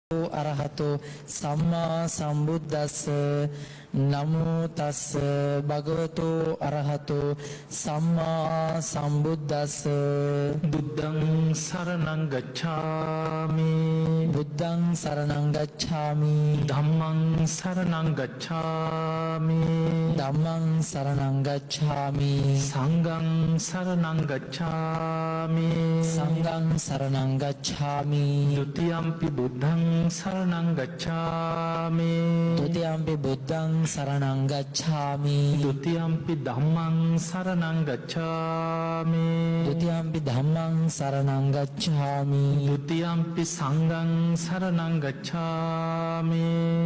අරහතෝ සම්මා සම්බුද්දස්ස නමෝ තස්ස භගවතෝ අරහතෝ සම්මා සම්බුද්දස්ස බුද්ධං සරණං ගච්ඡාමි බුද්ධං සරණං ගච්ඡාමි ධම්මං සරණං ගච්ඡාමි ධම්මං සරණං ගච්ඡාමි සංඝං සරණං ගච්ඡාමි සංඝං සරණං ගච්ඡාමි ဒ ුතියම්පි බුද්ධං සරණං ගච්ඡාමි ဒ ුතියම්පි බුද්ධං සරණං ගච්ඡාමි ဒ ුතියම්පි ධම්මං සරණං ගච්ඡාමි ဒ ුතියම්පි ධම්මං සරණං ගච්ඡාමි ဒ ුතියම්පි සංඝං සරණං ගච්ඡාමි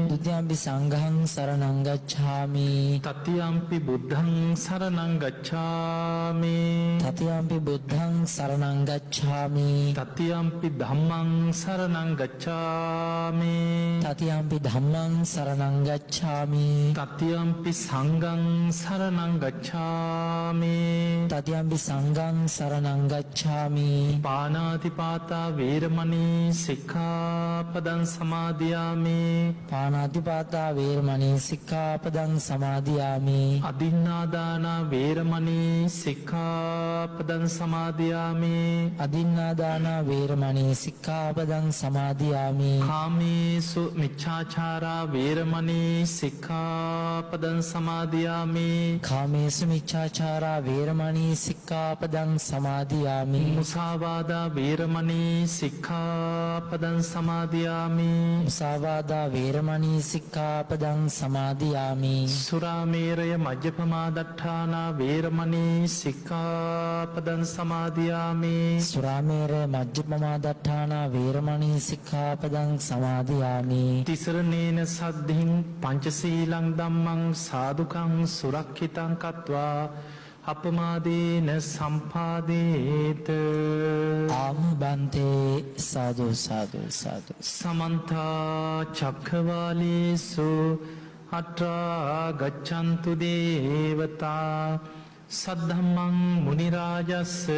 ဒ ුතියම්පි සංඝං සරණං ගච්ඡාමි තතියම්පි බුද්ධං සරණං ගච්ඡාමි තතියම්පි බුද්ධං සරණං ගච්ඡාමි තතියම්පි ධම්මං සරණං ගච්ඡාමි තතියම්පි ධම්මං සරණං ගච්ඡාමි තතියම්පි සංඝං සරණං ගච්ඡාමි තතියම්පි සංඝං සරණං ගච්ඡාමි පාණාතිපාතා වේරමණී සික්ඛාපදං සමාදියාමි පාණාතිපාතා වේරමණී සික්ඛාපදං සමාදියාමි අදින්නාදාන වේරමණී සික්ඛාපදං සමාදියාමි අදින්නාදාන වේරමණී සික්ඛාපදං සමාදියාමි කාමේසු මිච්ඡාචාරා වේරමණී සික්ඛාපදං සමාදියාමි කාමේසු මිච්ඡාචාරා වේරමණී සික්ඛාපදං සමාදියාමි මුසාවාදා වේරමණී සික්ඛාපදං සමාදියාමි මුසාවාදා වේරමණී සික්ඛාපදං සමාදියාමි සුරාමේරය මජ්ජපමාදට්ඨානා වේරමණී සික්ඛාපදං සමාදියාමි සුරාමේරය මජ්ජපමාදට්ඨානා වේරමණී සික්ඛාපදං සමාදියාමි තිසරණේන සද්ධින් පංචශීලං ධම්මං සාදුකං සුරක්ෂිතං කତ୍වා අපමාදේන සම්පාදේත ආමබන්තේ සාදු සාදු සාදු සමන්ත චක්ඛවාලේසු අත්‍රා ගච්ඡන්තු දේවතා සද්ධම්මං මුනි රාජස්ස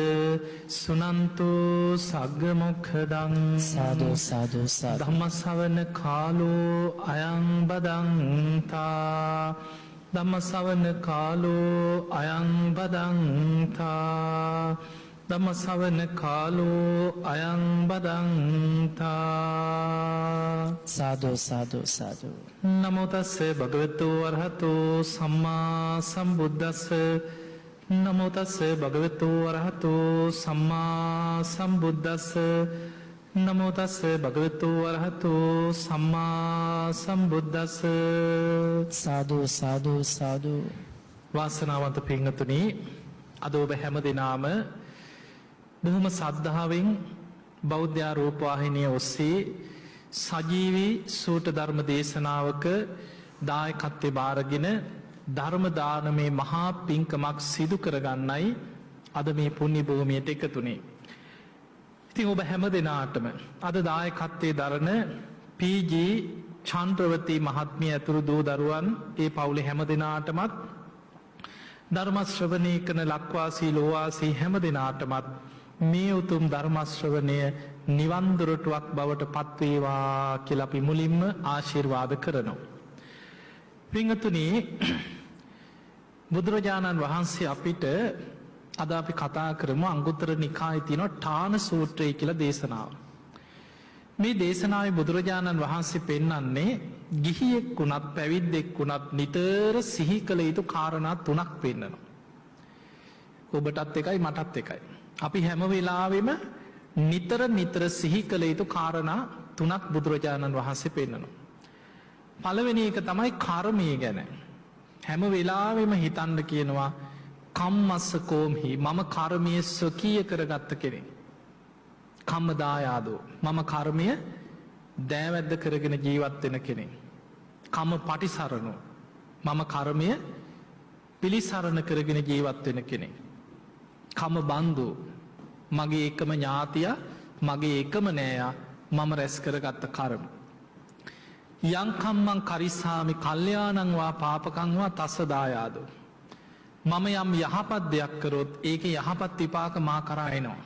සුනන්තු සග්ග මොක්ඛදං සාදු සාදු සාදු ධම්ම ශ්‍රවණ කාලෝ අයං බදන්තා ධම්ම ශ්‍රවණ කාලෝ අයං බදන්තා ධම්ම ශ්‍රවණ කාලෝ අයං බදන්තා සාදු සාදු සාදු නමෝ තස්ස භගවතු අරහතෝ සම්මා සම්බුද්දස්ස නමෝ තස්ස භගවතු අරහතෝ සම්මා සම්බුද්දස්ස නමෝ තස්ස භගවතු අරහතෝ සම්මා සම්බුද්දස්ස සාදු සාදු සාදු වාසනාවන්ත පින්වතුනි අද ඔබ හැම දිනාම බොහොම ශ්‍රද්ධාවෙන් බෞද්ධ රූපවාහිනිය ඔස්සේ සජීවී සූට ධර්ම දේශනාවක දායකත්වයේ බාරගෙන ධර්ම දානමේ මහා පින්කමක් සිදු කරගන්නයි අද මේ පුණ්‍ය භූමියට එකතුනේ. ඉතින් ඔබ හැම දිනාටම අද දායකත්වයේ දරන පී.ජී. චන්ද්‍රවතී මහත්මිය ඇතුළු දූ දරුවන් ඒ පවුලේ හැම දිනාටමත් ධර්ම ශ්‍රවණය කරන ලක්වාසී ලෝවාසී හැම දිනාටමත් මේ උතුම් ධර්ම ශ්‍රවණය නිවන් දොරටුවක් බවට පත්වේවා කියලා අපි මුලින්ම ආශිර්වාද කරනවා. පින්වතුනි බුදුරජාණන් වහන්සේ අපිට අද අපි කතා කරමු අංගුත්තර නිකායේ තියෙන ඨාන සූත්‍රය කියලා දේශනාව. මේ දේශනාවේ බුදුරජාණන් වහන්සේ පෙන්වන්නේ ගිහියෙක් වුණත් පැවිද්දෙක් වුණත් නිතර සිහි කළ යුතු කාරණා තුනක් පෙන්වනවා. ඔබටත් එකයි මටත් එකයි. අපි හැම වෙලාවෙම නිතර සිහි කළ යුතු කාරණා තුනක් බුදුරජාණන් වහන්සේ පෙන්වනවා. පළවෙනි එක තමයි කර්මය ගැන. හැම වෙලාවෙම හිතන්න කියනවා කම්මස්ස කෝම්හි මම කර්මයේ ස්වකීය කරගත්ත කෙනෙක්. කම්මදායාදෝ මම කර්මය දෑවැද්ද කරගෙන ජීවත් වෙන කෙනෙක්. කම්ම පටිසරණෝ මම කර්මය පිළිසරණ කරගෙන ජීවත් වෙන කෙනෙක්. කම බන්දු මගේ එකම ඥාතිය මගේ එකම නෑයා මම රැස් කරගත්ත කර්ම. යංකම්මං කරිස්සාමි කල්යාණංවා පාපකංවා තස්ස දායාදෝ මම යම් යහපත් දෙයක් කරොත් ඒක යහපත් විපාක මා කරා එනවා.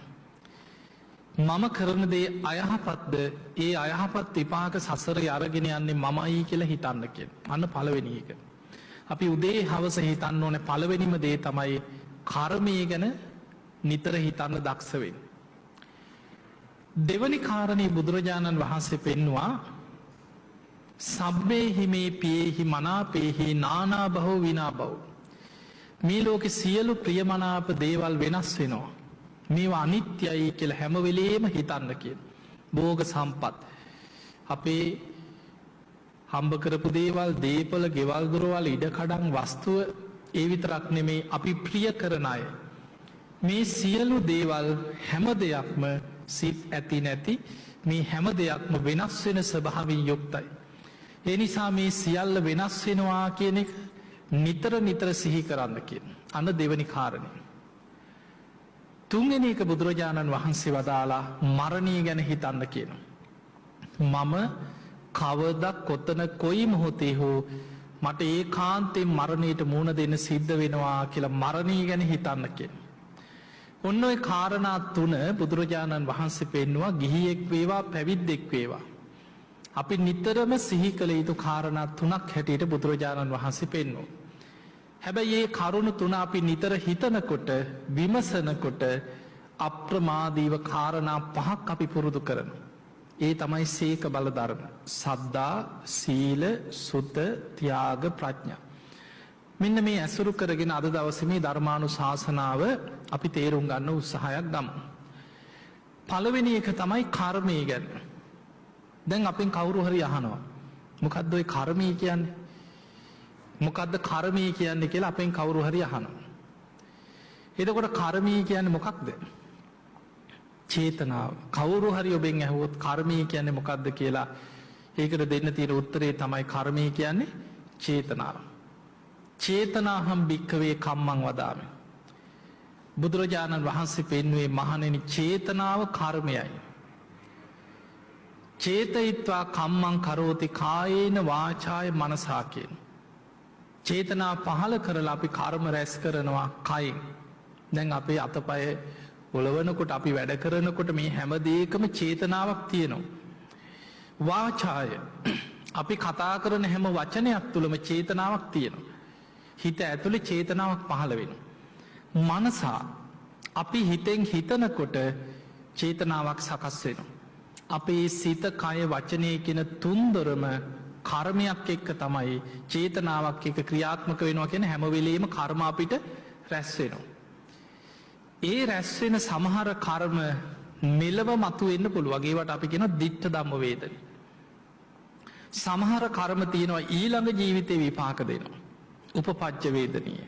මම කරන දේ අයහපත්ද ඒ අයහපත් විපාක සසර අරගෙන යන්නේ මමයි කියලා හිතන්න කිය. අන්න පළවෙනි එක. අපි උදේ හවස හිතන්න ඕන පළවෙනිම දේ තමයි කර්මය ගැන නිතර හිතන්න දක්ෂවෙන්. දෙවනි කාරණී බුදුරජාණන් වහන්සේ පෙන්වා සබ්බේ හිමේ පියෙහි මනාපේහි නානා බහෝ විනා බව්. මේ ලෝකෙ සියලු ප්‍රියමනාප දේවල් වෙනස් වෙනවා. මේවා අනිත්‍යයි කියල හැමවෙලේම හිතන්න කිය. බෝග සම්පත්. අපේ හම්බ කරපු දේවල් දීපල ගෙවල්දුරවල් ඉඩකඩන් වස්තුව ඒ විතරක් නෙමේ අපි ප්‍රිය කරන අය. මේ සියලු දේවල් හැම දෙයක්ම සිත් ඇති නැති මේ හැම දෙයක්ම වෙනස් වෙන ස්වභාවින් යුක්තයි. ඒ නිසා මේ සියල්ල වෙනස් වෙනවා කියන එක නිතර නිතර සිහි කරන්න කිය. අන්න දෙවනි කාරණය. තුන්ගෙන එක බුදුරජාණන් වහන්සේ වදාලා මරණය ගැන හිතන්න කියන. මම කවදක් කොත්තන කොයි මොහොතේ හෝ මට ඒ කාන්තෙන් මරණයට මුණ දෙන්න සිද්ධ වෙනවා කියලා මරණී ගැන හිතන්න කිය. ඔන්න ඔය කාරණාත් තුන බුදුරජාණන් වහන්සේ පෙන්වා ගිහියෙක් වේවා පැවිද්දෙක් වේවා. අපි නිතරම සිහි කළ යුතු කාරණත් තුනක් හැටියට බුදුරජාණන් වහන්සේ පෙන්වෝ. හැබැයි ඒ කරුණු තුන අපි නිතර හිතනකොට විමසනකොට අප්‍රමාදීව කාරණා පහක් අපි පුරුදු කරන. ඒ තමයි සේක බලධර්ම. සද්ධා සීල සුත ත්‍යාග ප්‍රඥා. මෙන්න මේ ඇසුරු කරගෙන අද දවසමේ ධර්මානු ශාසනාව අපි තේරුම් ගන්න උත්සාහයක් ගමු. පළවෙනි එක තමයි කර්මය ගැන. දැන් අපෙන් කවුරු හරි අහනවා. මොකක්ද ඔය කර්මය කියන්නේ? මොකක්ද කර්මය කියන්නේ කියලා අපෙන් කවුරු හරි අහනවා. එතකොට කර්මය කියන්නේ මොකක්ද? චේතනාව. කවුරු හරි ඔබෙන් ඇහුවොත් කර්මය කියන්නේ මොකක්ද කියලා ඒකට දෙන්න තියෙන උත්තරේ තමයි කර්මය කියන්නේ චේතනාව. චේතනාහම් භික්කවේ කම්මං වදාමි. බුදුරජාණන් වහන්සේ පෙන්වේ මහණෙනි චේතනාව කර්මයයි. චේතයිත්වා කම්මං කරෝති කායේන වාචාය මනසා කියන. චේතනා පහල කරලා අපි කර්ම රැස් කරනවා කයින්. දැන් අපේ අතපය ඔලවනකොට අපි වැඩ කරනකොට මේ හැමදේකම චේතනාවක් තියෙනවා. වාචාය අපි කතා කරන හැම වචනයක් තුළම චේතනාවක් තියෙනවා. හිත ඇතුළේ චේතනාවක් පහළ වෙන. මනසා අපි හිතෙන් හිතනකොට චේතනාවක් සකස් වෙනවා. අපේ සිත කය වචනය කියෙන තුන්දොරම කර්මයක් එක්ක තමයි චේතනාවක් එක ක්‍රියාත්මක වෙනවා කියෙන හැමවෙලේම කර්ම අපිට රැස්වෙනවා. ඒ රැස්වෙන සමහර කර්ම මෙලව මතු වෙන්න පුළුවගේවට අපි කියෙන දිට්ට දම්ම වේදන. සමහර කර්ම තියෙනවා ඊළඟ ජීවිතය විපාක දෙනවා. උපපච්ච වේදනීය.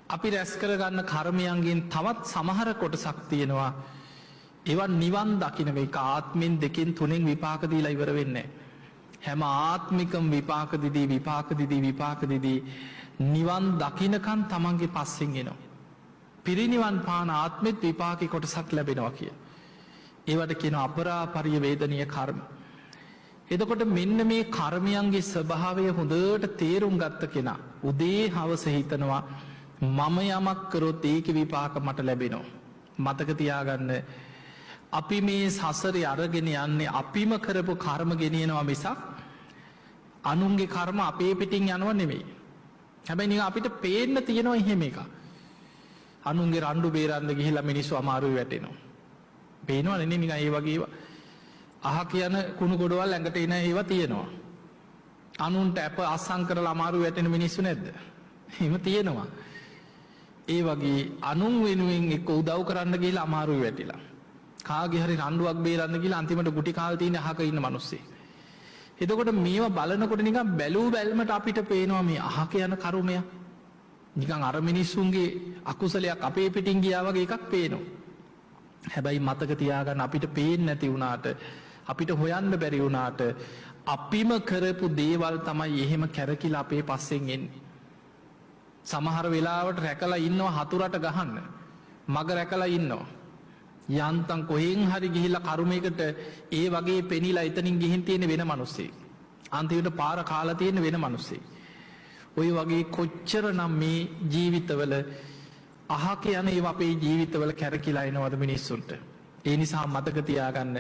අපි රැස් කරගන්න කර්මයන්ගෙන් තවත් සමහර කොටසක් තියෙනවා එවන් නිවන් දකිනව එක ආත්මෙන් දෙකින් තුනෙන් විපාකදීලා ඉවර වෙන්නේ. හැම ආත්මිකම් විපාකදිදී විපාකදිදී විපාකදිදී නිවන් දකිනකන් තමන්ගේ පස්සෙන්ගෙනවා. පිරිනිවන් පාන ආත්මෙත් විපාකි කොටසක් ලැබෙනවා කිය. ඒවට කියන අපරාපරිය වේදනය කර්ම. එදකොට මෙන්න මේ කර්මයන්ගේ ස්වභාවය හොඳට තේරුම් ගත්ත කෙනා. උදේ හවස හිතනවා මම යමක් කරොත් ඒක විපාක මට ලැබෙනවා. මතකතියාගන්න අපි මේ සසර අරගෙන යන්නේ අපිම කරපු කර්ම ගෙනියනවා මිසක් අනුන්ගේ කර්ම අපේ පිටින් යනව නෙමෙයි. හැබැයි අපිට පේන්න තියෙනවා එහෙම එක. අනුන්ගේ රණ්ඩු බේරන්න ගිහිලා මිනිස්සු අමාරුයි වැටෙනවා. පේනවා නෙමෙයි නිකන් ඒ වගේ අහ කියන කුණු ගොඩවල් ඇඟට එන ඒවා තියෙනවා. අනුන්ට අප අස්සම් කරලා අමාරු වැටෙන මිනිස්සු නැද්ද? එහෙම තියෙනවා. ඒ වගේ අනුන් වෙනුවෙන් එක්ක උදව් කරන්න ගිහිලා අමාරුයි වැටිලා. කාගේ හරි රණ්ඩුවක් බේරන්න ගිහලා අන්තිමට ගුටි කාලා තියෙන අහක ඉන්න මිනිස්සේ. එතකොට මේවා බලනකොට නිකන් බැලූ බැල්මට අපිට පේනවා මේ අහක යන කර්මය. නිකන් අර මිනිස්සුන්ගේ අකුසලයක් අපේ පිටින් ගියා වගේ එකක් පේනවා. හැබැයි මතක තියාගන්න අපිට පේන්නේ නැති වුණාට අපිට හොයන්න බැරි වුණාට අපිම කරපු දේවල් තමයි එහෙම කැරකිලා අපේ පස්සෙන් එන්නේ. සමහර වෙලාවට රැකලා ඉන්නවා හතුරට ගහන්න. මග රැකලා ඉන්නවා. යන්තම් කොහෙන් හරි ගිහිල්ලා කර්මයකට ඒ වගේ පෙනිලා එතනින් ගිහින් තියෙන වෙන මිනිස්සෙක්. අන්තිමට පාර කාලා තියෙන වෙන මිනිස්සෙක්. ওই වගේ කොච්චර නම් මේ ජීවිතවල අහක යන ඒවා අපේ ජීවිතවල කැරකිලා එනවද මිනිස්සුන්ට. ඒ නිසා මතක තියාගන්න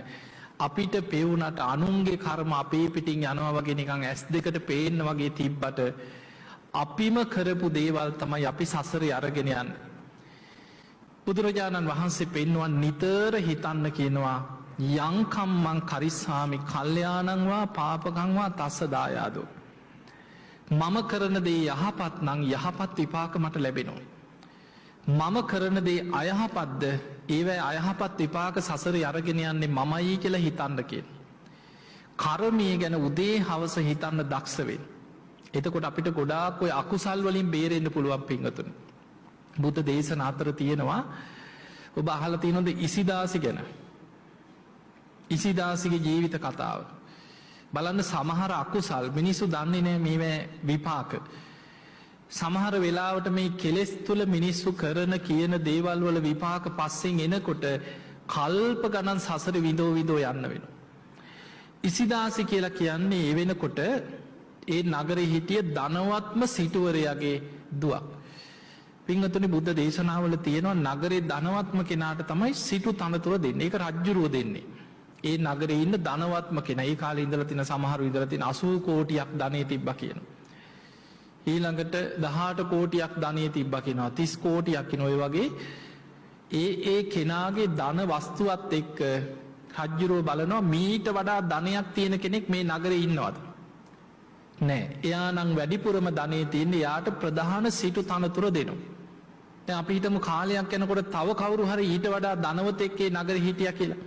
අපිට පෙවුනට අනුන්ගේ කර්ම අපේ පිටින් යනවා වගේ නිකන් ඇස් දෙකට පේන්න වගේ තිබ්බට අපිම කරපු දේවල් තමයි අපි සසරේ අරගෙන යන්නේ. බුදුරජාණන් වහන්සේ පෙන්වුවා නිතර හිතන්න කියනවා යංකම් මං කරිස්සාමි කල්යාණං වා පාපකං වා තස්ස දායාදෝ. මම කරන දේ යහපත් නම් යහපත් විපාක මට ලැබෙනවා. මම කරන දේ අයහපත්ද ඒවැ අයහපත් විපාක සසරේ අරගෙන යන්නේ මමයි කියලා හිතන්න කියන. කර්මය ගැන උදේ හවස හිතන්න දක්ෂ වෙන්න. එතකොට අපිට ගොඩාක් ඔය අකුසල් වලින් බේරෙන්න පුළුවන් පින්වතුනි. බුද්ධ දේශනා අතර තියෙනවා ඔබ අහලා තියෙනවද ඉසිදාසි ගැන? ඉසිදාසිගේ ජීවිත කතාව. බලන්න සමහර අකුසල් මිනිස්සු දන්නේ නැහැ මේවා විපාක. සමහර වෙලාවට මේ කෙලෙස් තුල මිනිස්සු කරන කියන දේවල් වල විපාක පස්සෙන් එනකොට කල්ප ගණන් සසර විඳෝ විඳෝ යන්න වෙනවා. ඉසිදාසි කියලා කියන්නේ ඒ වෙනකොට ඒ නගරේ හිටිය ධනවත්ම සිටුවරයාගේ දුවක්. පින්වතුනි බුද්ධ දේශනාවල තියෙනවා නගරේ ධනවත්ම කෙනාට තමයි සිටු තනතුර දෙන්නේ. ඒක රජ්ජුරුව දෙන්නේ. ඒ නගරේ ඉන්න ධනවත්ම කෙනා. ඒ කාලේ ඉඳලා තියෙන සමහරු ඉඳලා තියෙන 80 කෝටියක් ධනෙ තිබ්බා කියනවා. ඊළඟට 18 කෝටියක් ධනෙ තිබ්බා කියනවා. 30 කෝටියක් කියන ඔය වගේ ඒ කෙනාගේ ධන වස්තුවත් එක්ක රජ්ජුරුව බලනවා මීට වඩා ධනයක් තියෙන කෙනෙක් මේ නගරේ ඉන්නවද? නෑ. එයා නම් වැඩිපුරම ධනෙ තියෙන්නේ යාට ප්‍රධාන සිටු තනතුර දෙනවා. දැන් අපි හිතමු කාලයක් යනකොට තව කවුරු හරි ඊට වඩා ධනවතෙක් ඒ නගරේ හිටියා කියලා.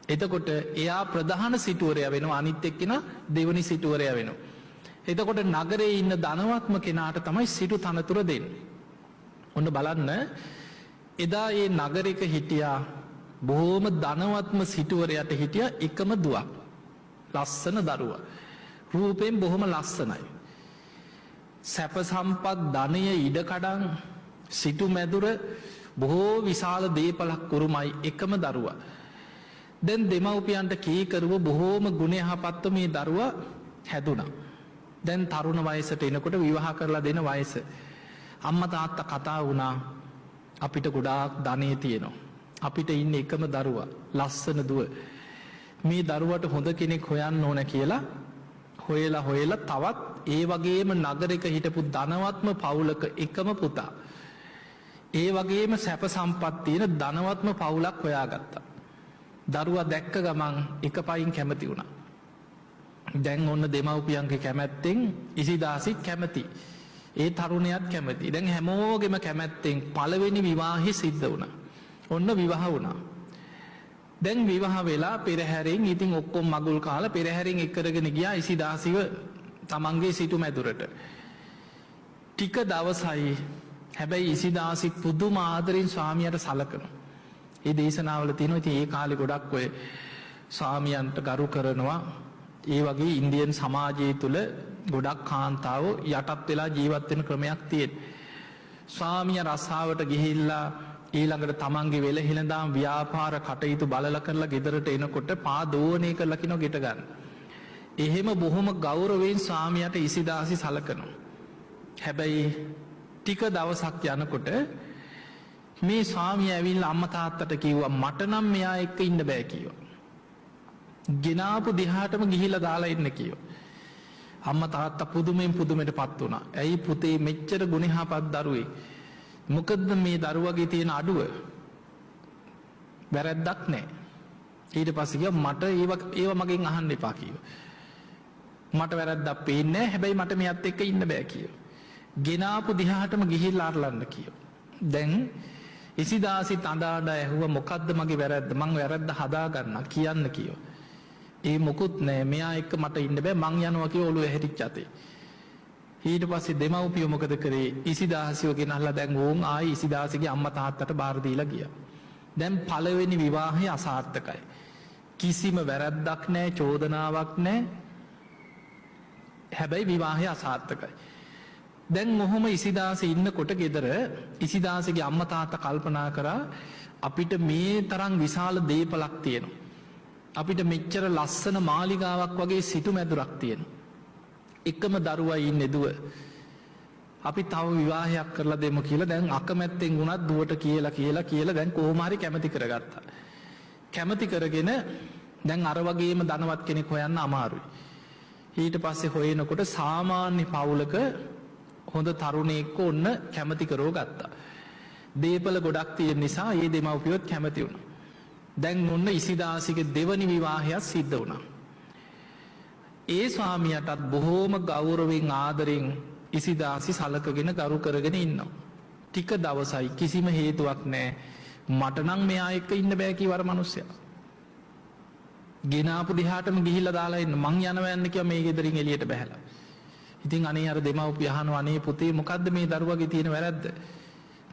එතකොට එයා ප්‍රධාන සිටුවරයා වෙනවා අනිත් එක්කෙනා දෙවනි සිටුවරයා වෙනවා. එතකොට නගරේ ඉන්න ධනවත්ම කෙනාට තමයි සිටු තනතුර දෙන්නේ. ඔන්න බලන්න එදා ඒ නගරයක හිටියා බොහොම ධනවත්ම සිටුවරයාට හිටියා එකම දුවක්. ලස්සන දරුවා. රූපයෙන් බොහොම ලස්සනයි. සැප සම්පත් ධනය ඉඩකඩම් සිටු මැදුර බොහෝ විශාල දේපලක් කුරුමයි එකම දරුවා. දැන් දෙමව්පියන්ට කීකරුව බොහෝම ගුණයහපත්ව මේ දරුවා හැදුනා. දැන් තරුණ වයසට එනකොට විවාහ කරලා දෙන වයස. අම්මා තාත්තා කතා වුණා අපිට ගොඩාක් ධනෙ තියෙනවා. අපිට ඉන්න එකම දරුවා ලස්සන දුව. මේ දරුවට හොඳ කෙනෙක් හොයන්න ඕන කියලා හොයලා තවත් ඒ වගේම නගරයක හිටපු ධනවත්ම පවුලක එකම පුතා. ඒ වගේම සැප සම්පත් තියෙන ධනවත්ම පවුලක් හොයාගත්තා. දරුවා දැක්ක ගමන් එක පයින් කැමති වුණා. දැන් ඔන්න දෙමව්පියන්ගේ කැමැත්තෙන් ඉසිදාසිත් කැමති. ඒ තරුණයත් කැමති. දැන් හැමෝගෙම කැමැත්තෙන් පළවෙනි විවාහය සිද්ධ වුණා. ඔන්න විවාහ වුණා. දැන් විවාහ වෙලා පෙරහැරෙන් ඉතින් ඔක්කොම මගුල් කාලා පෙරහැරෙන් එක්කරගෙන ගියා ඉසිදාසිව තමන්ගේ සිටු මැදුරට. ටික දවසයි හැබැයි ඉසිදාසි පුදුම ආදරෙන් ස්වාමියාට සලකනවා. ඒ දේශනාවල තියෙනවා ඉතින් ඒ කාලේ ගොඩක් ඔය ස්වාමියන්ට ගරු කරනවා. ඒ වගේ ඉන්දියන් සමාජය තුළ ගොඩක් කාන්තාවෝ යටත් වෙලා ජීවත් වෙන ක්‍රමයක් තියෙන. ස්වාමියා රස්සාවට ගිහිල්ලා ඊළඟට තමන්ගේ වෙලහිලඳාම් ව්‍යාපාර කටයුතු බලලා කරලා ගෙදරට එනකොට පා දෝවණය කරලා කිනෝ ගෙට ගන්න. එහෙම බොහොම ගෞරවයෙන් ස්වාමියාට ඉසිදාසි සලකනවා. හැබැයි ටික දවසක් යනකොට මේ ස්වාමියා ඇවිල්ලා අම්මා තාත්තට කිව්වා මට නම් මෙයා එක්ක ඉන්න බෑ කිව්වා. ගෙනාපු දිහාටම ගිහිල්ලා දාලා ඉන්න කිව්වා. අම්මා තාත්තා පුදුමෙන්පත් වුණා. ඇයි පුතේ මෙච්චර ගුණහපත් දරුවෙක්. මොකද්ද මේ දරුවගේ තියෙන අඩුව? වැරැද්දක් නැහැ. ඊට පස්සේ කිව්වා මට ඒව මගෙන් අහන්න එපා කිව්වා. මට වැරැද්දක් පේන්නේ නැහැ. හැබැයි මට මෙයත් එක්ක ඉන්න බෑ කිව්වා. ගෙනාපු දිහාටම ගිහිල්ලා අරලන්න කිව්වා. දැන් ඉසිදාසි තඳාඩ ඇහුවා මොකද්ද මගේ වැරැද්ද? මං වැරැද්ද හදා ගන්න කියන්න කිව්වා. ඒ මොකුත් නෑ මෙයා එක්ක මට ඉන්න බෑ මං යනවා කියලා ඔළුව හැරිච්ච අතේ. ඊට පස්සේ දෙමව්පියෝ මොකද කරේ? ඉසිදාසිව ගෙනල්ලා දැන් ඕන් ආයි ඉසිදාසිගේ අම්මා තාත්තට බාර දීලා ගියා. දැන් පළවෙනි විවාහය අසාර්ථකයි. කිසිම වැරැද්දක් නෑ චෝදනාවක් නෑ. හැබැයි විවාහය අසාර්ථකයි. දැන් මොහොම ඉසිදාසි ඉන්නකොට ගෙදර ඉසිදාසිගේ අම්මා තාත්තා කල්පනා කරා අපිට මේ තරම් විශාල දේපලක් තියෙනවා. අපිට මෙච්චර ලස්සන මාලිගාවක් වගේ සිටු මැදුරක් තියෙනවා. එකම දරුවා ඉන්නේ දුව. අපි තව විවාහයක් කරලා දෙමු කියලා දැන් අකමැත්තෙන් වුණත් දුවට කියලා දැන් කොහොම හරි කැමති කරගත්තා. කැමති කරගෙන දැන් අර වගේම ධනවත් කෙනෙක් හොයන්න අමාරුයි. ඊට පස්සේ හොයනකොට සාමාන්‍ය පවුලක හොඳ තරුණයෙක්ව ඔන්න කැමති කරව ගත්තා. දේපල ගොඩක් තියෙන නිසා ඒ දෙමව්පියොත් කැමති වුණා. දැන් ඔන්න ඉසිදාසිගේ දෙවනි විවාහයක් සිද්ධ වුණා. ඒ ස්වාමියාටත් බොහෝම ගෞරවයෙන් ආදරෙන් ඉසිදාසි සලකගෙන ගරු කරගෙන ඉන්නවා. ටික දවසයි කිසිම හේතුවක් නැහැ. මට නම් මෙයා එක්ක ඉන්න බෑ කිව්ව අර මිනිස්සයා. ගෙනාපු දිහාටම ගිහිල්ලා දාලා ඉන්න මං යනවා යන්න කිව්වා මේ ගෙදරින් එළියට බහැලා. ඉතින් අනේ අර දෙමව්පිය අහනවා අනේ පුතේ මොකද්ද මේ දරුවගේ තියෙන වැරද්ද?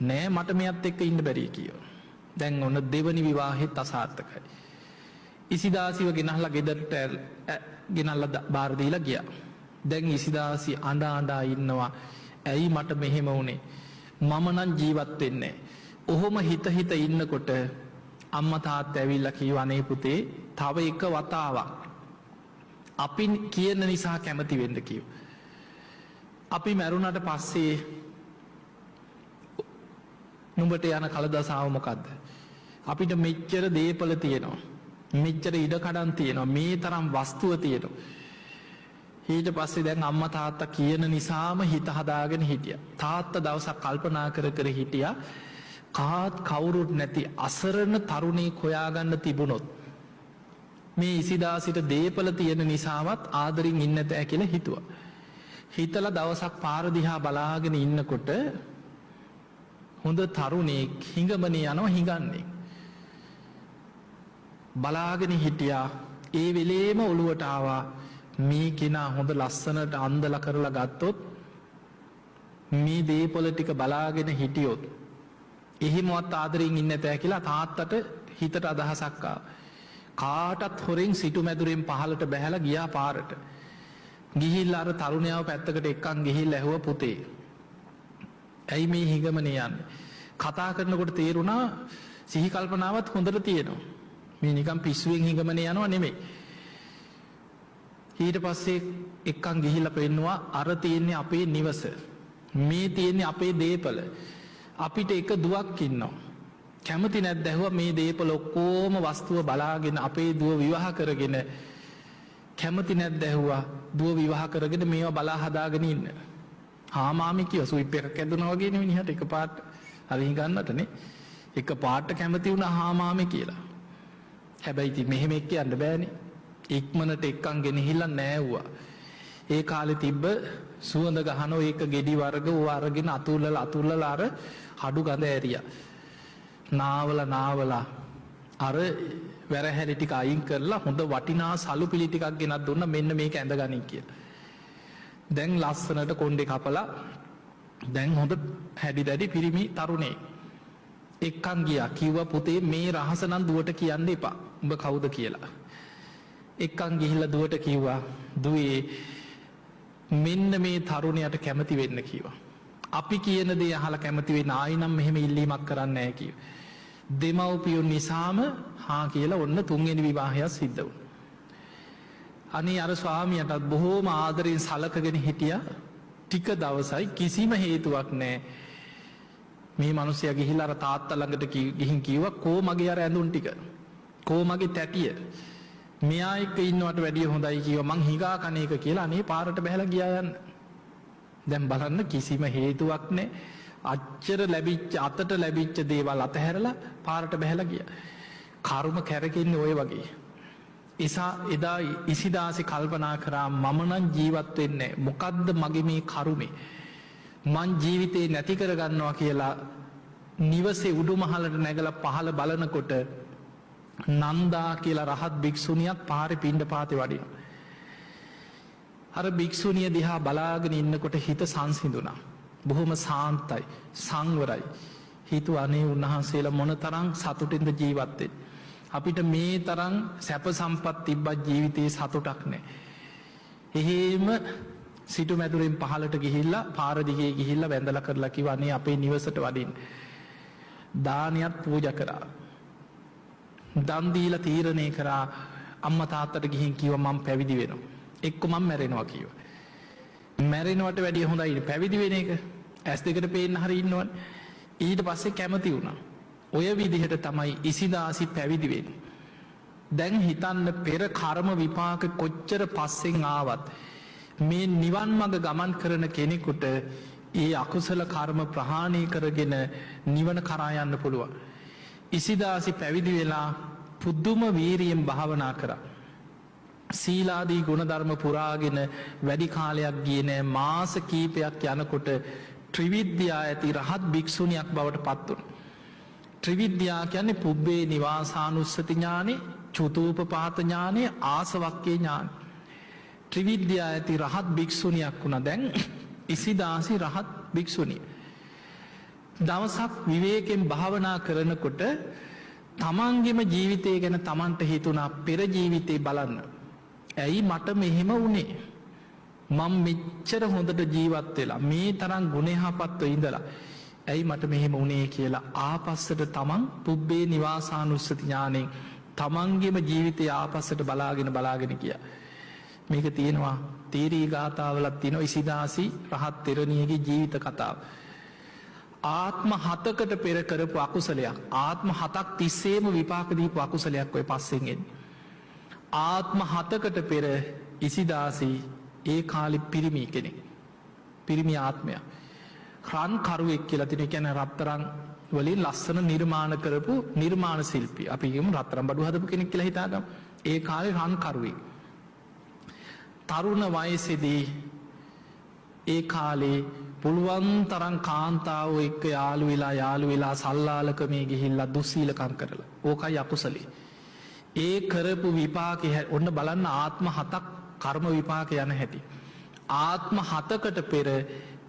නෑ මට මෙයත් එක්ක ඉන්න බැරිය කියනවා. දැන් ඔන්න දෙවනි විවාහෙත් අසාර්ථකයි. ඉසිදාසිව ගෙනහලා ගෙදරට ගෙනල්ලා බාර දීලා ගියා. දැන් ඉසිදාසි අඬ අඬා ඉන්නවා. ඇයි මට මෙහෙම වුනේ? මම නම් ජීවත් වෙන්නේ. ඔහොම හිත හිත ඉන්නකොට අම්මා තාත්තා ඇවිල්ලා කිව්වා අනේ පුතේ තව එක වතාවක් අපි කියන නිසා කැමති වෙන්න කිව්වා. අපි මැරුණට පස්සේ නුඹට යන කලදසාව මොකද්ද? අපිට මෙච්චර දේපල තියෙනවා. මෙච්චර ඉඩකඩම් තියෙනවා. මේ තරම් වස්තුව තියෙනවා. ඊට පස්සේ දැන් අම්මා තාත්තා කියන නිසාම හිත හදාගෙන හිටියා. තාත්තා දවසක් කල්පනා කර කර හිටියා කාත් කවුරුත් නැති අසරණ තරුණයෙක් හොයාගන්න තිබුණොත් මේ ඉසිදාසිට දේපල තියෙන නිසාවත් ආදරින් ඉන්න තෑ කියලා හිතුවා. හිතලා දවසක් පාර දිහා බලාගෙන ඉන්නකොට හොඳ තරුණයෙක් හිඟමනේ යනවා හිඟන්නේ. බලාගෙන හිටියා. ඒ වෙලේම ඔළුවට ආවා මේ කෙනා හොඳ ලස්සනට අන්දලා කරලා ගත්තොත් මේ දේපොළ ටික බලාගෙන හිටියොත් එහෙමවත් ආදරෙන් ඉන්න තෑ කියලා තාත්තට හිතට අදහසක් ආවා. කාටත් හොරෙන් සිටු මැදුරෙන් පහලට බැහැලා ගියා පාරට. ගිහිල්ලා අර තරුණයාව පැත්තකට එක්කන් ගිහිල්ලා ඇහුවා පුතේ ඇයි මේ හිඟමනේ යන්නේ? කතා කරනකොට තේරුණා සිහි කල්පනාවත් හොඳට තියෙනවා. මේ නිකන් පිස්සුවෙන් හිඟමනේ යනවා නෙමෙයි. ඊට පස්සේ එක්කන් ගිහිල්ලා පෙන්නවා අර තියෙන්නේ අපේ නිවස. මේ තියෙන්නේ අපේ දේපල. අපිට එක දුවක් ඉන්නවා. කැමති නැද්ද ඇහුවා මේ දේපල ඔක්කොම වස්තුව බලාගෙන අපේ දුව විවාහ කරගෙන කැමති නැද්ද ඇහුවා දුව විවාහ කරගෙන මේවා බලා හදාගෙන ඉන්න. හා මාමි කිව්වා ස්විප් එකක් ඇදුනා වගේ නෙවෙයි නිහට එකපාරට හරි ගන්නටනේ. එකපාරට කැමති වුණා හා මාමි කියලා. හැබැයි ඉතින් මෙහෙම එක්ක යන්න බෑනේ. ඉක්මනට එක්කන් ගෙනහිල්ලා නෑවුවා. ඒ කාලේ තිබ්බ සුවඳ ගහනෝ ඒක ගෙඩි වර්ග ඌ අරගෙන අතුල්ලලා අර හඩු ගඳ ඇරියා. නාවලා අර වැරහැලි ටික අයින් කරලා හොඳ වටිනා සලු පිළි ටිකක් ගෙනත් දුන්න මෙන්න මේක ඇඳගනින් කියලා. දැන් ලස්සනට කොණ්ඩේ කපලා දැන් හොඳ හැඩි දැඩි පිරිමි තරුණේ එක්කන් ගියා. කිව්වා පුතේ මේ රහස නම් දුවට කියන්න එපා. උඹ කවුද කියලා. එක්කන් ගිහිල්ලා දුවට කිව්වා දුවේ මෙන්න මේ තරුණයට කැමති වෙන්න කිව්වා. අපි කියන දේ අහලා කැමති වෙන්න ආයිනම් මෙහෙම ඉල්ලීමක් කරන්නේ නැහැ කිව්වා. දෙමව්පියෝ නිසාම හා කියලා ඔන්න තුන්වෙනි විවාහය සිද්ධ වුණා. අනේ අර ස්වාමියාටත් බොහෝම ආදරෙන් සලකගෙන හිටියා. ටික දවසයි කිසිම හේතුවක් නැහැ. මේ මිනිස්සයා ගිහිල්ලා අර තාත්තා ළඟට ගිහින් කිව්වා කෝ මගේ අර ඇඳුම් ටික. කෝ මගේ තැටිය. මෙයා එක්ක ඉන්නවට වැඩිය හොඳයි කිව්වා මං හිඟා කන එක කියලා අනේ පාරට බහැලා ගියා යන්න. දැන් බලන්න කිසිම හේතුවක් නැහැ. අච්චර ලැබිච්ච අතට ලැබිච්ච දේවල් අතහැරලා පාරට බහැලා ගියා. කර්ම කැරකෙන්නේ ওই වගේ. එදා ඉසිදාසි කල්පනා කරා මම නම් ජීවත් වෙන්නේ මොකද්ද මගේ මේ කරුමේ? මං ජීවිතේ නැති කරගන්නවා කියලා නිවසේ උඩුමහලට නැගලා පහළ බලනකොට නන්දා කියලා රහත් භික්ෂුණියක් පාරේ පිණ්ඩපාතේ වඩිනවා. අර භික්ෂුණිය දිහා බලාගෙන ඉන්නකොට හිත සංසිඳුණා. බොහොම සාන්තයි, සංවරයි. හිතුවා අනේ උන්වහන්සේලා මොනතරම් සතුටින්ද ජීවත් වෙන්නේ. අපිට මේ තරම් සැප සම්පත් තිබ්බත් ජීවිතේ සතුටක් නැහැ. එහෙම සිටු මැදුරෙන් පහලට ගිහිල්ලා පාර දිගේ ගිහිල්ලා වැඳලා කරලා කිව්වා අනේ අපේ නිවසට වඩින්න. දානියක් පූජා කරා. දන් දීලා තීරණය කරා අම්මා තාත්තට ගිහින් කිව්වා මම පැවිදි වෙනවා. එක්ක මම මැරෙනවා කිව්වා. මැරෙනවට වැඩිය හොඳයි පැවිදි වෙන එක. ඇස් දෙකට පේන්න හරි ඉන්නවනේ. ඊට පස්සේ කැමති වුණා. ඔය විදිහට තමයි ඉසිදාසි පැවිදි වෙන්නේ. දැන් හිතන්න පෙර කර්ම විපාක කොච්චර පස්සෙන් ආවත් මේ නිවන් මඟ ගමන් කරන කෙනෙකුට ඒ අකුසල කර්ම ප්‍රහාණය කරගෙන නිවන කරා යන්න පුළුවන්. ඉසිදාසි පැවිදි වෙලා පුද්දුම වීරියෙන් භාවනා කරා. සීලාදී ගුණධර්ම පුරාගෙන වැඩි කාලයක් ගියේ නෑ. මාස කීපයක් යනකොට ත්‍රිවිද්‍යා ඇති රහත් භික්ෂුණියක් බවට පත් වුණා. ත්‍රිවිද්‍යා කියන්නේ පුබ්බේ නිවාසානුස්සති ඥානෙ, චුතූපපාත ඥානෙ, ආසවක්ඛේ ඥානෙ. ත්‍රිවිද්‍යා ඇති රහත් භික්ෂුණියක් වුණා. දැන් ඉසිදාසි රහත් භික්ෂුණිය. දවසක් විවේකයෙන් භාවනා කරනකොට තමන්ගෙම ජීවිතය ගැන තමන්ට හිතුණා පෙර ජීවිතේ බලන්න. ඇයි මට මෙහෙම වුණේ? මම මෙච්චර හොඳට ජීවත් වෙලා මේ තරම් ගුණයහපත්ව ඉඳලා ඇයි මට මෙහෙම වුණේ කියලා ආපස්සට තමන් පුබ්බේ නිවාසානුස්සති ඥාණයෙන් තමන්ගේම ජීවිතය ආපස්සට බලාගෙන ගියා. මේක තියෙනවා තීරී ගාථාවලත් තියෙනවා ඉසිදාසි රහත් තෙරණියගේ ජීවිත කතාව. ආත්ම 7කට පෙර කරපු අකුසලයක් ආත්ම 7ක් තිස්සේම විපාක දීපු අකුසලයක් ඔය පස්සෙන් එන්නේ. ආත්ම 7කට පෙර ඉසිදාසි ඒ කාලේ පිරිමි කෙනෙක්. පිරිමි ආත්මයක්. රන් කරුවෙක් කියලා තියෙන කියන්නේ රත්තරන් වලින් ලස්සන නිර්මාණ කරපු නිර්මාණ ශිල්පී. අපි කියමු රත්තරන් බඩු හදපු කෙනෙක් කියලා හිතාගමු. ඒ කාලේ රන් කරුවෙක්. තරුණ වයසේදී ඒ කාලේ පුළුවන් තරම් කාන්තාව එක්ක යාළු වෙලා සල්ලාලකමේ ගිහිල්ලා දුස්සීලකම් කරලා. ඕකයි අකුසලේ. ඒ කරපු විපාකේ ඔන්න බලන්න ආත්ම 7ක් කර්ම විපාක යන හැටි. ආත්ම 7කට පෙර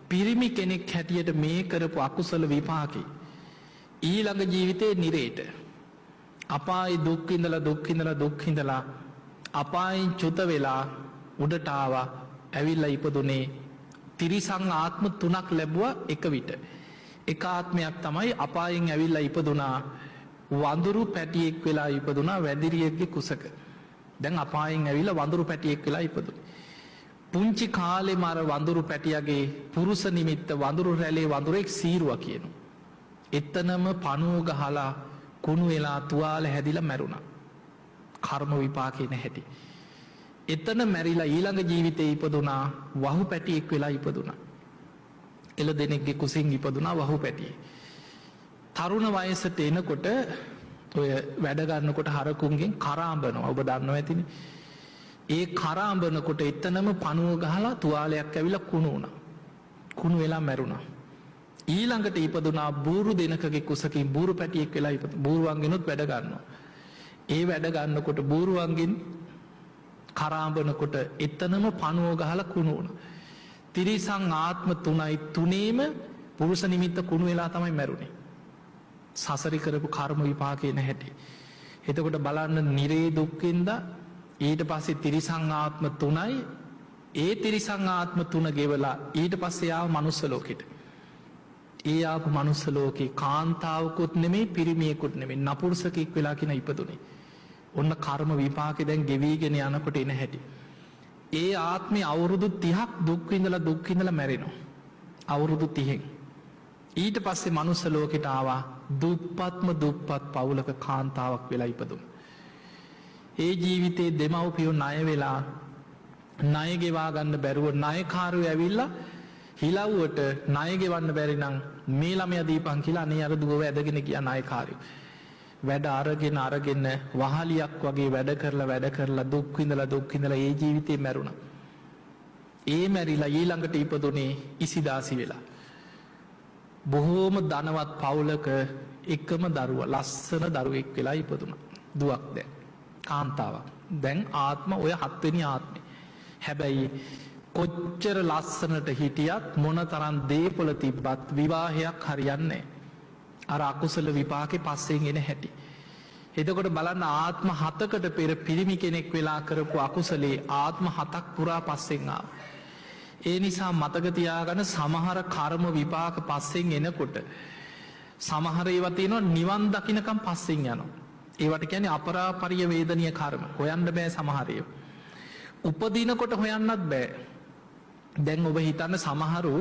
පිරිමි කෙනෙක් හැටියට මේ කරපු අකුසල විපාකේ ඊළඟ ජීවිතේ නිරේට අපායේ දුක් විඳලා අපායෙන් චුත වෙලා උඩට ආවා. ඇවිල්ලා ඉපදුනේ තිරිසං ආත්ම 3ක් ලැබුවා එක විට. එක ආත්මයක් තමයි අපායෙන් ඇවිල්ලා ඉපදුනා වඳුරු පැටියෙක් වෙලා ඉපදුනා වැදිරියෙක්ගේ කුසක. දැන් අපායෙන් ඇවිල්ලා වඳුරු පැටියෙක් වෙලා ඉපදුනේ. පුංචි කාලේ මාර වඳුරු පැටියගේ පුරුෂ නිමිත්ත වඳුරු රැළේ වඳුරෙක් සීරුවා කියනවා. එතනම පණුව ගහලා කුණු වෙලා තුවාල හැදිලා මැරුණා. කර්ම විපාකේ නැහැටි. එතන මැරිලා ඊළඟ ජීවිතේ ඉපදුනා වහු පැටියෙක් වෙලා ඉපදුනා. එළ දෙනෙක්ගේ කුසින් ඉපදුනා වහු පැටියෙක්. තරුණ වයසට එනකොට ඔය වැඩ ගන්නකොට හරකුන්ගෙන් කරාඹනවා. ඔබ දන්නවා ඇතිනේ. ඒ කරාඹනකොට එතනම පණුව ගහලා තුවාලයක් ඇවිල්ලා කුණු වුණා. කුණු වෙලා මැරුණා. ඊළඟට ඉපදුනා බූරු දෙනකගේ කුසකින් බූරු පැටියෙක් වෙලා ඉපදුනා. බූරුවන්ගෙනුත් වැඩ ගන්නවා. ඒ වැඩ ගන්නකොට බූරුවන්ගෙන් කරාඹනකොට එතනම පණුව ගහලා කුණු වුණා. තිරිසං ආත්ම 3යි තුනේම පුරුෂ නිමිත්ත කුණු වෙලා තමයි මැරුණේ. සසරි කරපු කර්ම විපාකේ නැහැටි. එතකොට බලන්න නිරේ දුක්ඛින්ද ඊට පස්සේ තිරිසං ආත්ම 3යි ඒ තිරිසං ආත්ම 3 ගෙවලා ඊට පස්සේ ආව මනුස්ස ලෝකෙට. ඒ ආපු මනුස්ස ලෝකේ කාන්තාවකුත් නෙමෙයි පිරිමියෙකුත් නෙමෙයි නපුරුෂකෙක් වෙලා කියන ඉපදුනේ. ඔන්න කර්ම විපාකේ දැන් ගෙවිගෙන යනකොට එන හැටි. ඒ ආත්මේ අවුරුදු 30ක් දුක් විඳලා මැරෙනවා. අවුරුදු 30න්. ඊට පස්සේ මනුස්ස ලෝකෙට ආවා දුප්පත් පවුලක කාන්තාවක් වෙලා ඉපදුණා. ඒ ජීවිතේ දෙමව්පියෝ ණය වෙලා ණය ගෙවා ගන්න බැරුව ණයකාරයෝ ඇවිල්ලා හිලව්වට ණය ගෙවන්න බැරි නම් මේ ළමයා දීපන් කියලා අනේ අර දුව ඇදගෙන ගියා ණයකාරයෝ. වැඩ අරගෙන වහලියක් වගේ වැඩ කරලා දුක් විඳලා ඒ ජීවිතේ මැරුණා. ඒ මැරිලා ඊළඟට ඉපදුනේ ඉසිදාසි වෙලා. බොහෝම ධනවත් පවුලක එකම දරුවා ලස්සන දරුවෙක් වෙලා ඉපදුණා. දුවක් දැන් කාන්තාවක්. දැන් ආත්ම ඔය 7 වෙනි ආත්මේ. හැබැයි කොච්චර ලස්සනට හිටියත් මොනතරම් දේපොළ තිබ්බත් විවාහයක් හරියන්නේ අර අකුසල විපාකේ පස්සෙන් එන හැටි. එතකොට බලන්න ආත්ම 7කට පෙර පිරිමි කෙනෙක් වෙලා කරපු අකුසලේ ආත්ම 7ක් පුරා පස්සෙන් ආවා. ඒ නිසා මතක තියාගන්න සමහර කර්ම විපාක පස්සෙන් එනකොට සමහර ඒවා තියෙනවා නිවන් දකින්නකම් පස්සෙන් යනවා. ඒවට කියන්නේ අපරාපරිය වේදනීය කර්ම. හොයන්න බෑ සමහර ඒවා. උපදිනකොට හොයන්නත් බෑ. දැන් ඔබ හිතන්න සමහරු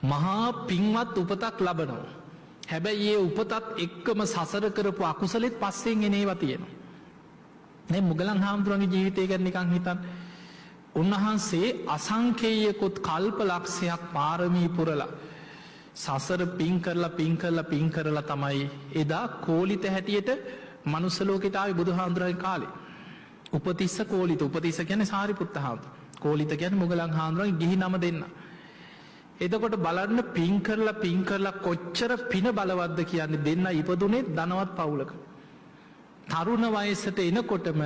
මහා පින්වත් උපතක් ලබනවා. හැබැයි ඒ උපතත් එක්කම සසර කරපු අකුසලෙත් පස්සෙන් එන ඒවා තියෙනවා. මේ මුගලන් හාමුදුරුවන්ගේ ජීවිතය ගැන නිකන් හිතන්න. උන්වහන්සේ අසංකේයකුත් කල්ප ලක්ෂයක් පාරමී පුරලා සසර පින් කරලා තමයි එදා කෝලිත හැටියට මනුස්ස ලෝකෙට ආවේ බුදුහාමුදුරුවන්ගේ කාලේ. උපතිස්ස කෝලිත, උපතිස්ස කියන්නේ සාරිපුත්ත හාමුදුරුවෝ. කෝලිත කියන්නේ මුගලන් හාමුදුරුවන්ගේ ගිහි නම දෙන්න. එතකොට බලන්න පින් කරලා කොච්චර පින බලවත්ද කියන්නේ. දෙන්න ඉපදුනේ ධනවත් පවුලක. තරුණ වයසට එනකොටම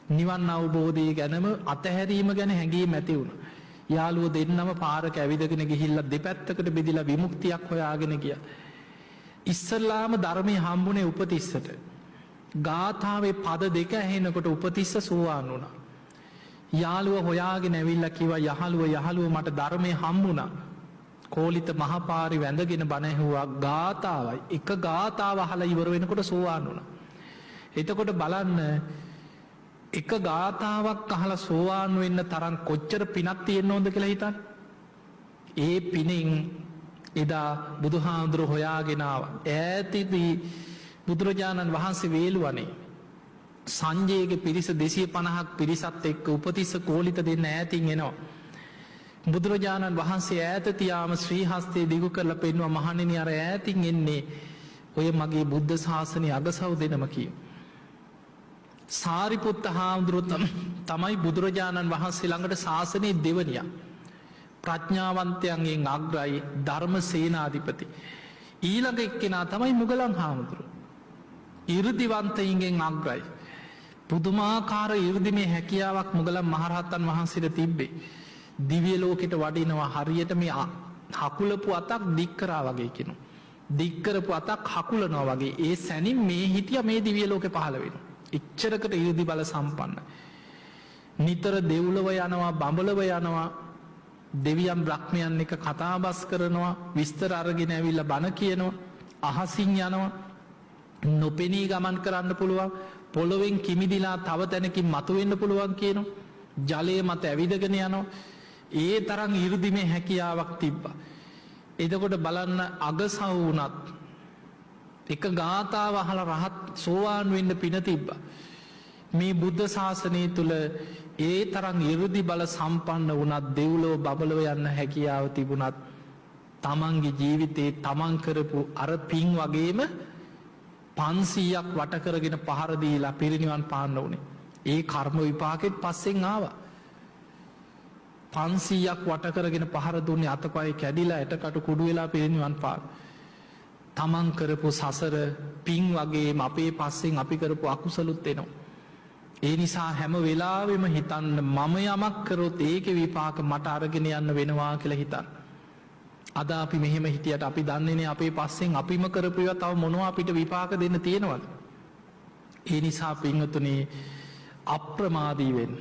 නිවන් අවබෝධය ගැනම අතහැරීම ගැන හැඟීම ඇති වුණා. යාළුවෝ දෙන්නම පාරක ඇවිදගෙන ගිහිල්ලා දෙපැත්තකට බෙදිලා විමුක්තියක් හොයාගෙන ගියා. ඉස්සල්ලාම ධර්මයේ හම්බුනේ උපතිස්සට. ගාථාවේ පද දෙක ඇහෙනකොට උපතිස්ස සෝවාන් වුණා. යාළුව හොයාගෙන ඇවිල්ලා කිව්වා යහළුව මට ධර්මයේ හම්බුණා. කෝලිත මහපාරි වැඳගෙන බණ ඇහුවා ගාථාවයි. එක ගාථාව අහලා ඉවර වෙනකොට සෝවාන් වුණා. එතකොට බලන්න එක ගාථාවක් අහලා සෝවාන් වෙන්න තරම් කොච්චර පිනක් තියෙන්න ඕනද කියලා හිතන්න. ඒ පිනෙන් එදා බුදුහාමුදුරුවෝ හොයාගෙන ආවා. ඈතදී බුදුරජාණන් වහන්සේ වේලුවනේ සංජයගේ පිරිස 250ක් පිරිසත් එක්ක උපතිස්ස කෝලිත දෙන්න ඈතින් එනවා. බුදුරජාණන් වහන්සේ ඈත තියාම ශ්‍රී හස්තේ දිගු කරලා පෙන්වුවා මහණෙනි අර ඈතින් එන්නේ ඔය මගේ බුද්ධ ශාසනයේ අගසව් දෙනම කියෝ. සාරිපුත්ත හාමුදුරුවෝ තමයි බුදුරජාණන් වහන්සේ ළඟට ශාසනයේ දෙවනියා. ප්‍රඥාවන්තයන්ගෙන් අග්‍රයි, ධර්ම සේනාධිපති. ඊළඟ එක්කෙනා තමයි මුගලන් හාමුදුරුවෝ. 이르දිවන්තයින්ගෙන් අග්‍රයි. පුදුමාකාර 이르දිමේ හැකියාවක් මුගලන් මහරහතන් වහන්සේට තිබ්බේ. දිව්‍ය ලෝකෙට වඩිනවා හරියට මේ හකුලපු අතක් දික් කරා වගේ කියනවා. දික් කරපු අතක් හකුලනවා වගේ. ඒ සැනින් මේ හිටියා මේ දිව්‍ය ලෝකේ පහළ වෙනවා. ඉච්චරකට 이르දි බල සම්පන්න. නිතර දෙව්ලොව යනවා, බඹලොව යනවා, දෙවියන් බ්‍රහ්මයන් එක කතාබස් කරනවා, විස්තර අරගෙන ඇවිල්ලා බණ කියනවා, අහසින් යනවා, නොපෙනී ගමන් කරන්න පුළුවන්, පොළොවෙන් කිමිදිලා තව තැනකින් මතුවෙන්න පුළුවන් කියනවා, ජලය මත ඇවිදගෙන යනවා. ඒ තරම් 이르දිමේ හැකියාවක් තිබ්බා. එතකොට බලන්න අගසව් වුණත් එක ගාථාව අහලා රහත් සෝවාන් වෙන්න පින තිබ්බා. මේ බුද්ධ ශාසනය තුල ඒ තරම් 이르දි බල සම්පන්න වුණත් දෙව්ලොව බබලව යන්න හැකියාව තිබුණත් තමන්ගේ ජීවිතේ තමන් කරපු අර පින් වගේම 500ක් වට කරගෙන පහර දීලා පිරිනිවන් පාන්න උනේ. ඒ කර්ම විපාකෙත් පස්සෙන් ආවා. 500ක් වට කරගෙන පහර දුන්නේ අතපය කැඩිලා ඇටකට කුඩු වෙලා පිරිනිවන් පාන. තමන් කරපු සසර පින් වගේම අපේ පස්සෙන් අපි කරපු අකුසලුත් එනවා. ඒ නිසා හැම වෙලාවෙම හිතන්න මම යමක් කරොත් ඒකේ විපාක මට අරගෙන යන්න වෙනවා කියලා හිතන්න. අද අපි මෙහෙම හිටියට අපි දන්නේ නැහැ අපේ පස්සෙන් අපිම කරපු ඒවා තව මොනවා අපිට විපාක දෙන්න තියෙනවද? ඒ නිසා පින්වතුනි අප්‍රමාදී වෙන්න.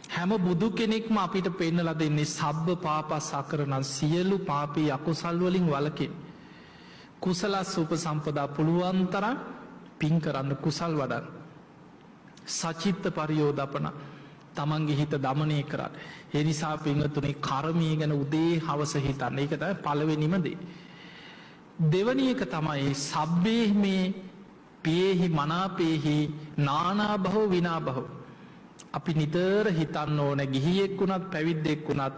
හැම බුදු කෙනෙක්ම අපිට පෙන්නලා දෙන්නේ සබ්බ පාපස්සකරණං සියලු පාපී අකුසල් වලින් වළකින්. කුසලස් උපසම්පදා පුළුවන් තරම් පින් කරන්න, කුසල් වඩන්න. සචිත්ත පරියෝදපන තමන්ගේ හිත දමනය කරන්න. ඒ නිසා පින්වතුනි කර්මය ගැන උදේ හවස හිතන්න. ඒක තමයි පළවෙනිම දේ. දෙවැනි එක තමයි සබ්බේ මේ පේහි මනාපේහි නානා භව විනා භව. අපි නිතර හිතන්න ඕන ගිහියෙක් වුණත් පැවිද්දෙක් වුණත්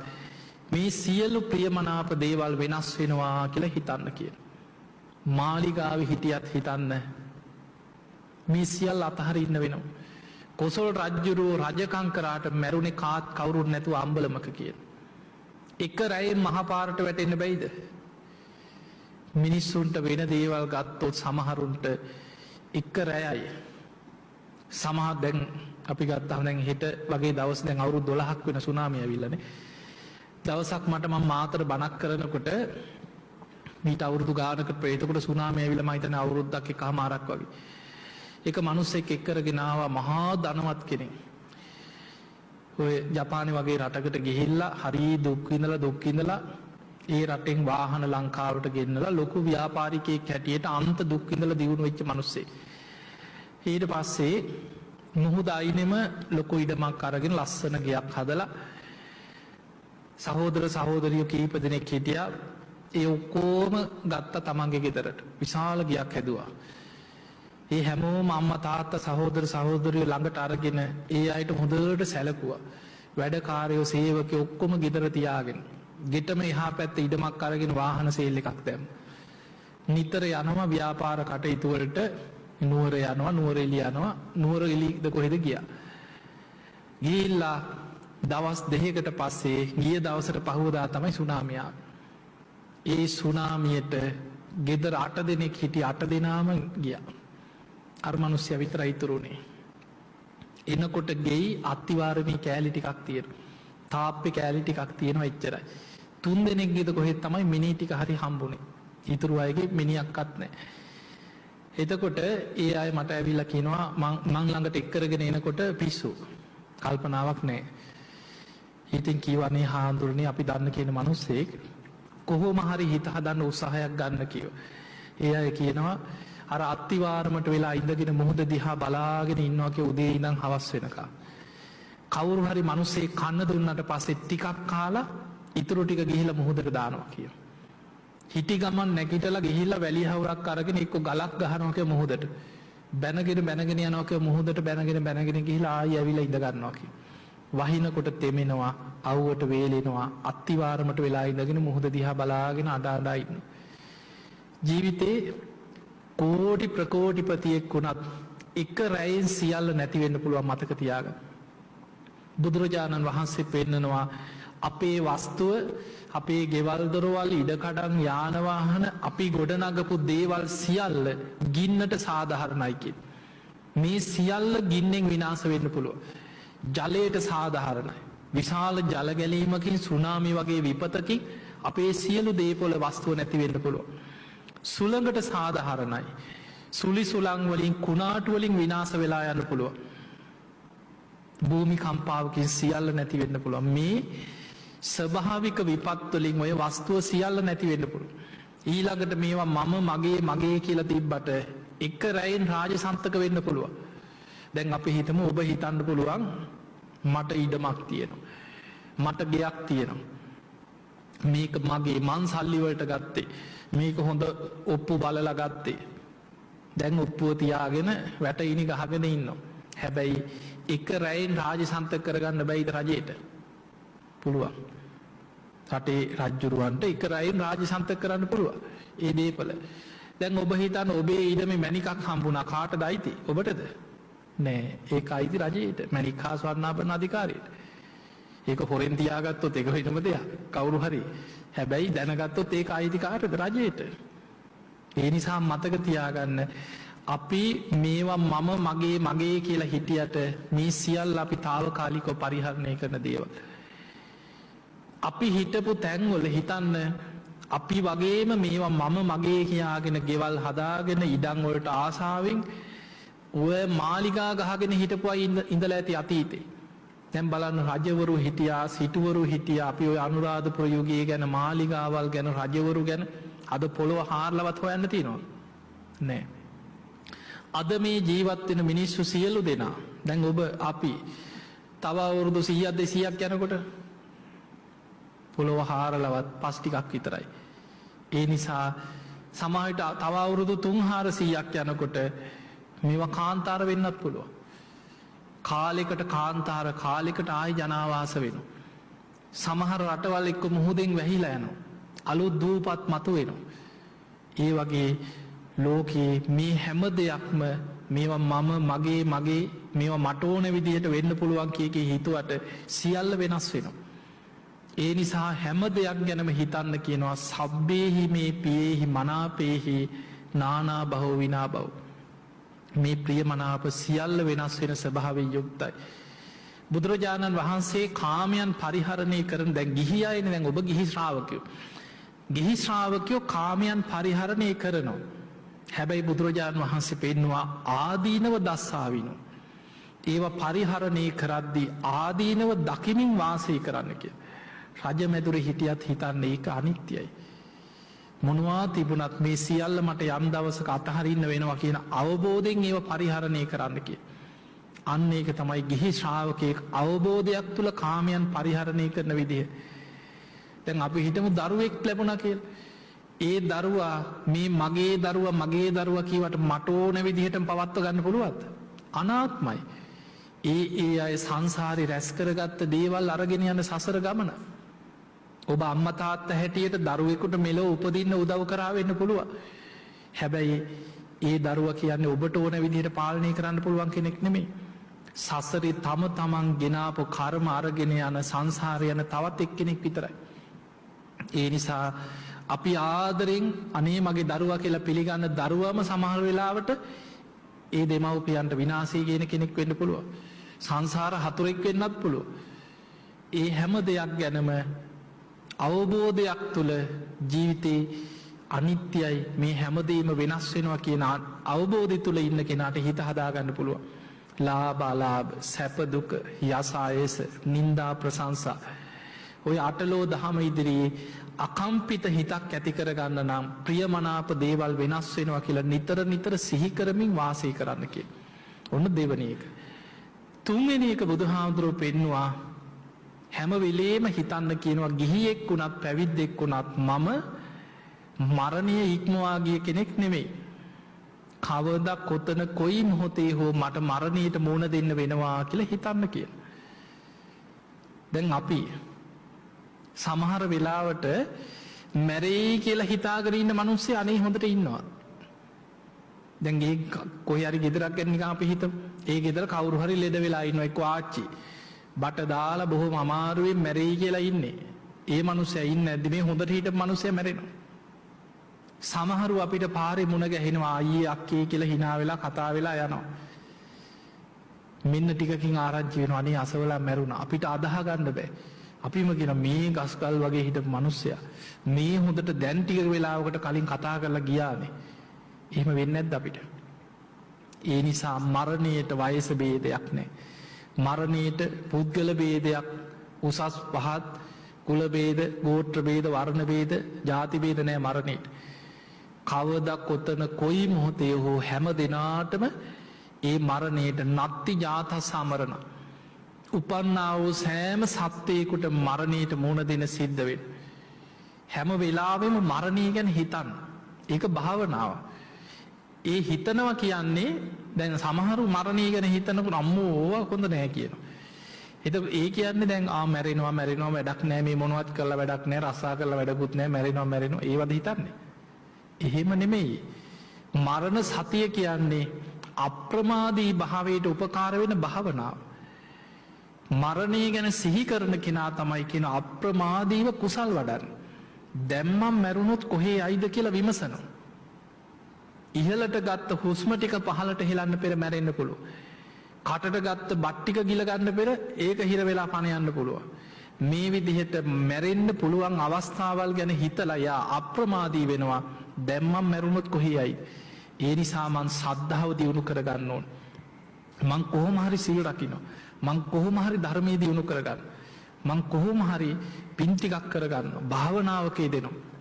මේ සියලු ප්‍රියමනාප දේවල් වෙනස් වෙනවා කියලා හිතන්න කියන. මාලිගාවේ හිටියත් හිතන්න මේ සියල්ල අතහරින්න වෙනවා. කොසල් රජ්ජුරුව රජකම් කරාට මැරුණේ කාත් කවුරුත් නැතුව අම්බලමක කියන. එක රැයෙන් මහපාරට වැටෙන්න බැයිද? මිනිස්සුන්ට වෙන දේවල් ගත්තොත් සමහරුන්ට එක රැයයි. සමහර දැන් අපි ගත්තාම දැන් හෙට වගේ දවස් දැන් අවුරුදු 12ක් වෙන සුනාමිය ඇවිල්ලානේ. දවසක් මට මම මාතර බණක් කරනකොට මීට අවුරුදු ගානකට ප්‍රේතකොට සුනාමිය ඇවිල්ලා මම හිතන්නේ අවුරුද්දක් එකමාරක් වගේ. එක මිනිස්සෙක් එක්කරගෙන ආවා මහා ධනවත් කෙනෙක්. ඔය ජපානයේ වගේ රටකට ගිහිල්ලා හරි දුක් විඳලා ඒ රටෙන් වාහන ලංකාවට ගෙන්නලා ලොකු ව්‍යාපාරිකයෙක් හැටියට අන්ත දුක් විඳලා දියුණු වෙච්ච මිනිස්සෙක්. ඊට පස්සේ මුහුද අයිනෙම ලොකු ඉඩමක් අරගෙන ලස්සන ගයක් හදලා සහෝදර සහෝදරියෝ කීප දෙනෙක් හිටියා. ඒ ඔක්කොම ගත්ත තමන්ගේ ගෙදරට විශාල ගයක් හැදුවා. ඒ හැමෝම අම්මා තාත්තා සහෝදර සහෝදරියෝ ළඟට අරගෙන ඒ අයට හොඳට සැලකුවා. වැඩකාරයෝ සේවකයෝ ඔක්කොම ගෙදර තියාගෙන ගෙටම එහා පැත්තේ ඉඩමක් අරගෙන වාහන සේල් එකක් දැම්මා. නිතර යනවා ව්‍යාපාර කටයුතු වලට නුවර යනවා නුවර එළිය යනවා නුවර එළියද කොහෙද ගියා. ගිහිල්ලා දවස් දෙකකට පස්සේ ගිය දවසට පහුවදා තමයි සුනාමිය ආවේ. ඒ සුනාමියට ගෙදර 8 දෙනෙක් හිටිය 8 දෙනාම ගියා. අර මිනිස්සයා විතරයි ඉතුරුනේ. එනකොට ගෙයි අත්තිවාරමේ කෑලි ටිකක් තියෙනවා. තාප්පේ කෑලි ටිකක් තියෙනවා එච්චරයි. 3 දෙනෙක් ගිහද කොහෙද තමයි මිනි ටික හරි හම්බුනේ. ඉතුරු අයගේ මිනියක්වත් නැහැ. එතකොට ඒ අය මට ඇවිල්ලා කියනවා මං ළඟට එක් කරගෙන එනකොට පිස්සු. කල්පනාවක් නැහැ. ඉතින් කීවනේ හාඳුරනේ අපි දන්න කියන මිනිස්සෙක් කොහොම හරි හිත හදන්න උත්සාහයක් ගන්න කිව්වා. ඒ අය කියනවා අර අත්තිවාරමට වෙලා ඉඳගෙන මුහුද දිහා බලාගෙන ඉන්නවා කිය උදේ ඉඳන් හවස් වෙනකම්. කවුරු හරි මිනිස්සෙක් කන්න දුන්නට පස්සේ ටිකක් කාලා ඉතුරු ටික ගිහිල්ලා මුහුදට දානවා කියනවා. හිටි ගමන් නැගිටලා ගිහිල්ලා වැලි හවුරක් අරගෙන එක්ක ගලක් ගහනවා කිය මුහුදට. බැනගෙන යනවා කිය මුහුදට බැනගෙන ගිහිල්ලා ආයෙ ඇවිල්ලා ඉඳ ගන්නවා කිය. වහිනකොට තෙමෙනවා, අවුවට වේලෙනවා, අත්තිවාරමට වෙලා ඉඳගෙන මුහුද දිහා බලාගෙන අඬ ඉන්න. ජීවිතේ කෝටි ප්‍රකෝටිපතියෙක් වුණත් එක රැයෙන් සියල්ල නැති වෙන්න පුළුවන් මතක තියාගන්න. බුදුරජාණන් වහන්සේ පෙන්නනවා අපේ වස්තුව අපේ ගෙවල් දොරවල් ඉඩකඩම් යාන වාහන අපි ගොඩනගපු දේවල් සියල්ල ගින්නට සාධාරණයි කියලා. මේ සියල්ල ගින්නෙන් විනාශ වෙන්න පුළුවන්. ජලයට සාධාරණයි. විශාල ජල ගැලීමකින් සුනාමි වගේ විපතකින් අපේ සියලු දේපොළ වස්තුව නැති වෙන්න පුළුවන්. සුළඟට සාධාරණයි. සුලි සුළං වලින් කුණාටු වලින් විනාශ වෙලා යන්න පුළුවන්. භූමි කම්පාවකින් සියල්ල නැති වෙන්න පුළුවන්. මේ ස්වභාවික විපත් වලින් ඔය වස්තුව සියල්ල නැති වෙන්න පුළුවන්. ඊළඟට මේවා මගේ කියලා තිබ්බට එක රැයෙන් රාජසන්තක වෙන්න පුළුවන්. දැන් අපි හිතමු ඔබ හිතන්න පුළුවන් මට ඉඩමක් තියෙනවා. මට ගෙයක් තියෙනවා. මේක මගේ මං සල්ලි වලට ගත්තේ. මේක හොඳ ඔප්පු බලලා ගත්තේ. දැන් ඔප්පුව තියාගෙන වැටයිනි ගහගෙන ඉන්නවා. හැබැයි එක රැයෙන් රාජසන්තක කරගන්න බැයිද රජයට? පුළුවන්. රටේ රජ්ජුරුවන්ට එක රැයෙන් රාජසන්තක කරන්න පුළුවන්. ඒ දේපල. දැන් ඔබ හිතන්න ඔබේ ඉඩමේ මැණිකක් හම්බුණා කාටද අයිති? ඔබටද? නෑ. ඒක අයිති රජයට. මැණික් හා ස්වර්ණාභරණ අධිකාරියට. ඒක හොරෙන් තියාගත්තොත් ඒක වෙනම දෙයක්. කවුරු හරි. හැබැයි දැනගත්තොත් ඒක අයිති කාටද? රජයට. ඒ නිසා මතක තියාගන්න අපි මේවා මගේ කියලා හිටියට මේ සියල්ල අපි తాවකාලිකව පරිහරණය කරන දේවල්. අපි හිටපු තැන්වල හිතන්න අපි වගේම මේවා මගේ කියාගෙන ගෙවල් හදාගෙන ඉඩම් වලට ආසාවෙන් ඔය මාලිගා ගහගෙන හිටපු අය ඉඳලා ඇති අතීතේ. දැන් බලන්න රජවරු හිටියා, සිටුවරු හිටියා. අපි ඔය අනුරාධපුර යුගයේ ගැන මාලිගාවල් ගැන රජවරු ගැන අද පොළොව හාරලවත් හොයන්න තියෙනවා. නෑ. අද මේ ජීවත් වෙන මිනිස්සු සියලු දෙනා දැන් ඔබ අපි තව අවුරුදු 100ක් 200ක් යනකොට පොළොව හාරලවත් පස් ටිකක් විතරයි. ඒ නිසා සමහරවිට තව අවුරුදු 300-400ක් යනකොට මේවා කාන්තාර වෙන්නත් පුළුවන්. කාලෙකට කාන්තාර කාලෙකට ආයි ජනාවාස වෙනවා. සමහර රටවල් එක්ක මුහුදෙන් වැහිලා යනවා. අලුත් දූපත් මතුවෙනවා. ඒ වගේ ලෝකයේ මේ හැම දෙයක්ම මේවා මගේ මේවා මට ඕන විදිහට වෙන්න පුළුවන් කීකේ හිතුවට සියල්ල වෙනස් වෙනවා. ඒ නිසා හැම දෙයක් ගැනම හිතන්න කියනවා සබ්බේහි මේ පියේහි මනාපේහි නානා බහෝ විනා බහෝ. මේ ප්‍රියමනාප සියල්ල වෙනස් වෙන ස්වභාවයෙන් යුක්තයි. බුදුරජාණන් වහන්සේ කාමයන් පරිහරණය කරන දැන් ගිහි අයනේ දැන් ඔබ ගිහි ශ්‍රාවකයෝ. ගිහි ශ්‍රාවකයෝ කාමයන් පරිහරණය කරනවා. හැබැයි බුදුරජාණන් වහන්සේ පෙන්නවා ආදීනව දස්සාවිනු. ඒවා පරිහරණය කරද්දී ආදීනව දකිමින් වාසය කරන්න කිය. රජ මැදුර හිටියත් හිතන්නේ ඒක අනිත්‍යයි. මොනවා තිබුණත් මේ සියල්ල මට යම් දවසක අතහරින්න වෙනවා කියන අවබෝධයෙන් ඒව පරිහරණය කරන්න කිය. අන්න ඒක තමයි ගිහි ශ්‍රාවකයෙක් අවබෝධයක් තුළ කාමයන් පරිහරණය කරන විදිහ. දැන් අපි හිතමු දරුවෙක් ලැබුණා කියලා. ඒ දරුවා මේ මගේ දරුවා කීවට මට ඕන විදිහටම පවත්ව ගන්න පුළුවන්ද? අනාත්මයි. ඒ අය සංසාරේ රැස් කරගත්ත දේවල් අරගෙන යන සසර ගමන. ඔබ අම්මා තාත්තා හැටියට දරුවෙකුට මෙලොව උපදින්න උදව් කරා වෙන්න පුළුවන්. හැබැයි ඒ දරුවා කියන්නේ ඔබට ඕන විදිහට පාලනය කරන්න පුළුවන් කෙනෙක් නෙමෙයි. සසරේ තමන් ගෙනාපු කර්ම අරගෙන යන සංසාරේ යන තවත් එක්කෙනෙක් විතරයි. ඒ නිසා අපි ආදරෙන් අනේ මගේ දරුවා කියලා පිළිගන්න දරුවම සමහර වෙලාවට ඒ දෙමව්පියන්ට විනාශය කියන කෙනෙක් වෙන්න පුළුවන්. සංසාර හතුරෙක් වෙන්නත් පුළුවන්. ඒ හැම දෙයක් ගැනම අවබෝධයක් තුළ ජීවිතේ අනිත්‍යයි මේ හැමදේම වෙනස් වෙනවා කියන අවබෝධය තුළ ඉන්න කෙනාට හිත හදාගන්න පුළුවන්. ලාභ අලාභ සැප දුක යස ආයස නින්දා ප්‍රශංසා ඔය අටලෝ දහම ඉදිරියේ අකම්පිත හිතක් ඇති කරගන්න නම් ප්‍රියමනාප දේවල් වෙනස් වෙනවා කියලා නිතර සිහි කරමින් වාසය කරන්න කියලා. ඔන්න දෙවෙනි එක. තුන්වෙනි එක බුදුහාමුදුරුවෝ පෙන්නවා හැම වෙලේම හිතන්න කියනවා ගිහියෙක් වුණත් පැවිද්දෙක් වුණත් මම මරණය ඉක්මවා ගිය කෙනෙක් නෙමෙයි. කවදා කොතන කොයි මොහොතේ හෝ මට මරණයට මුහුණ දෙන්න වෙනවා කියලා හිතන්න කියලා. දැන් අපි සමහර වෙලාවට මැරෙයි කියලා හිතාගෙන ඉන්න මිනිස්සු අනේ හොඳට ඉන්නවා. දැන් ගේ කොහේ හරි ගෙදරක් ගැන නිකන් අපි හිතමු. ඒ ගෙදර කවුරු හරි ලෙඩ වෙලා ඉන්නවා එක්ක ආච්චි. බට දාලා බොහොම අමාරුවෙන් මැරෙයි කියලා ඉන්නේ. ඒ මිනිස්සයා ඉන්නේ නැද්ද මේ හොඳට හිටපු මිනිස්සයා මැරෙනවා. සමහරු අපිට පාරේ මුණ ගැහෙනවා අයියේ අක්කේ කියලා hina වෙලා කතා වෙලා යනවා. මෙන්න ටිකකින් ආරංචි වෙනවා අනේ අසවලා මැරුණා. අපිට අදාහ ගන්න බෑ. අපිම කියන මේ ගස්කල් වගේ හිටපු මිනිස්සයා මේ හොඳට දැන් ටික වෙලාවකට කලින් කතා කරලා ගියානේ. එහෙම වෙන්නේ නැද්ද අපිට? ඒ නිසා මරණයට වයස ભેදයක් නැහැ. මරණයට පුද්ගල ભેදයක් උසස් පහත් කුල ભેද ගෝත්‍ර ભેද වර්ණ ભેද ಜಾති ભેද නැහැ මරණයට. කවදා කොතන කොයි මොහොතේ හෝ හැම දිනාටම ඒ මරණයට නත්ති ජාත සමරණ උපන්නා වූ සෑම සත්වයකට මරණයට මුහුණ දෙන සිද්ධ වෙන හැම වෙලාවෙම මරණය ගැන හිතන්න. ඒක භාවනාව. ඒ හිතනවා කියන්නේ දැන් සමහරු මරණය ගැන හිතනකොට අම්මෝ ඕවා හොඳ නෑ කියනවා. ඒ කියන්නේ දැන් මැරෙනවා වැඩක් නෑ මේ මොනවත් කරලා වැඩක් නෑ රස්සා කරලා වැඩකුත් නෑ මැරෙනවා ඒවද හිතන්නේ. එහෙම නෙමෙයි. මරණ සතිය කියන්නේ අප්‍රමාදී භාවයට උපකාර වෙන භාවනාව. මරණය ගැන සිහි කරන කෙනා තමයි කියන අප්‍රමාදීව කුසල් වඩන්න. දැම්මම් මැරුණොත් කොහේ යයිද කියලා විමසනවා. ඉහළට ගත්ත හුස්ම ටික පහළට හෙලන්න පෙර මැරෙන්න පුළුවන්. කටට ගත්ත බත් ටික ගිල ගන්න පෙර ඒක හිර වෙලා පණ යන්න පුළුවන්. මේ විදිහට මැරෙන්න පුළුවන් අවස්ථාවල් ගැන හිතලා යා අප්‍රමාදී වෙනවා. දැම්මම් මැරුණොත් කොහේ යයිද? ඒ නිසා මං සද්ධාව දියුණු කරගන්න ඕන. මං කොහොම හරි සිල් රකින්න. මං කොහොම හරි ධර්මයේ දියුණු කරගන්න. මං කොහොම හරි පින් ටිකක් කරගන්න. භාවනාවක යෙදෙනවා.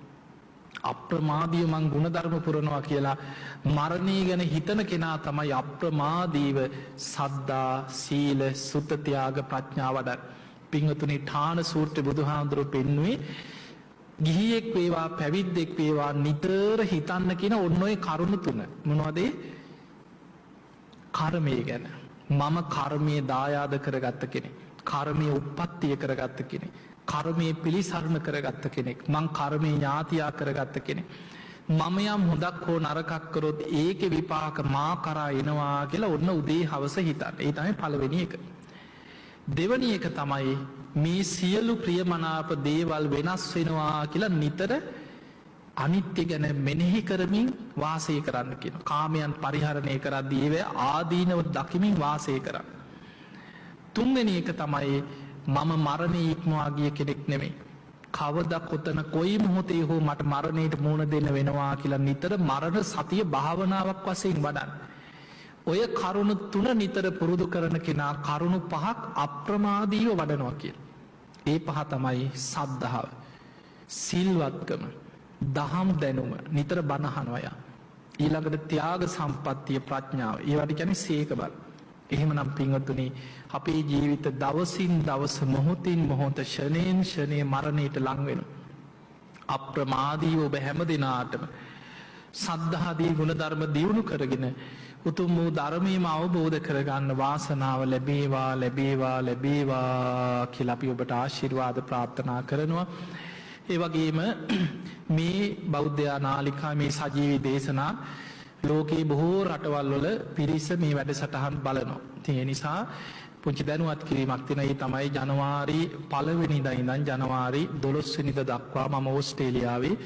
අප්‍රමාදීව මං ගුණධර්ම පුරනවා කියලා මරණය ගැන හිතන කෙනා තමයි අප්‍රමාදීව සද්ධා සීල සුත්ත ත්‍යාග ප්‍රඥා වඩන. පින්වතුනි ඨාන සූත්‍රය බුදුහාමුදුරුවෝ පෙන්වුවේ ගිහියෙක් වේවා පැවිද්දෙක් වේවා නිතර හිතන්න කියන ඔන්න ඔය කරුණු තුන. මොනවද? කර්මය ගැන. මම කර්මයේ දායාද කරගත්ත කෙනෙක්. කර්මයේ උප්පත්තිය කරගත්ත කෙනෙක්. කර්මයේ පිළිසරණ කරගත්ත කෙනෙක්. මං කර්මයේ ඥාතියා කරගත්ත කෙනෙක්. මම යම් හොඳක් හෝ නරකක් කරොත් ඒකේ විපාක මා කරා එනවා කියලා ඔන්න උදේ හවස හිතන්න. ඒ තමයි පළවෙනි එක. දෙවැනි එක තමයි මේ සියලු ප්‍රියමනාප දේවල් වෙනස් වෙනවා කියලා නිතර අනිත්‍ය ගැන මෙනෙහි කරමින් වාසය කරන්න කියන. කාමයන් පරිහරණය කරද්දී ඒවා ආදීනව දකිමින් වාසය කරන්න. තුන්වෙනි එක තමයි මම මරණය ඉක්මවා ගිය කෙනෙක් නෙමෙයි. කවදා කොතන කොයි මොහොතේ හෝ මට මරණයට මුහුණ දෙන්න වෙනවා කියලා නිතර මරණ සතිය භාවනාවක් වශයෙන් වඩන්න. ඔය කරුණු තුන නිතර පුරුදු කරන කෙනා කරුණු පහක් අප්‍රමාදීව වඩනවා කියලා. ඒ පහ තමයි සද්ධාව, සිල්වත්කම, දහම් දැනුම, නිතර බණ අහනවා. ඊළඟට ත්‍යාග සම්පත්තිය ප්‍රඥාව. ඒවට කියන්නේ සීක බල. එහෙමනම් පින්වතුනි අපේ ජීවිත දවසින් දවස මොහොතින් මොහොත ෂණයෙන් ෂණය මරණයට ලං වෙනවා. අප්‍රමාදීව ඔබ හැම දිනාටම සද්ධාදී ගුණධර්ම දියුණු කරගෙන උතුම් වූ ධර්මයේම අවබෝධ කරගන්න වාසනාව ලැබේවා ලැබේවා ලැබේවා කියලා අපි ඔබට ආශිර්වාද ප්‍රාර්ථනා කරනවා. ඒ වගේම මේ බෞද්ධ නාලිකා මේ සජීවී දේශනා ලෝකයේ බොහෝ රටවල් වල පිරිස මේ වැඩසටහන් බලනවා. ඉතින් ඒ නිසා පුංචි දැනුවත් කිරීමක් තියෙන ඒ තමයි ජනවාරි 1 වෙනිදා ඉඳන් ජනවාරි 12 වෙනිදා දක්වා මම ඕස්ට්‍රේලියාවේ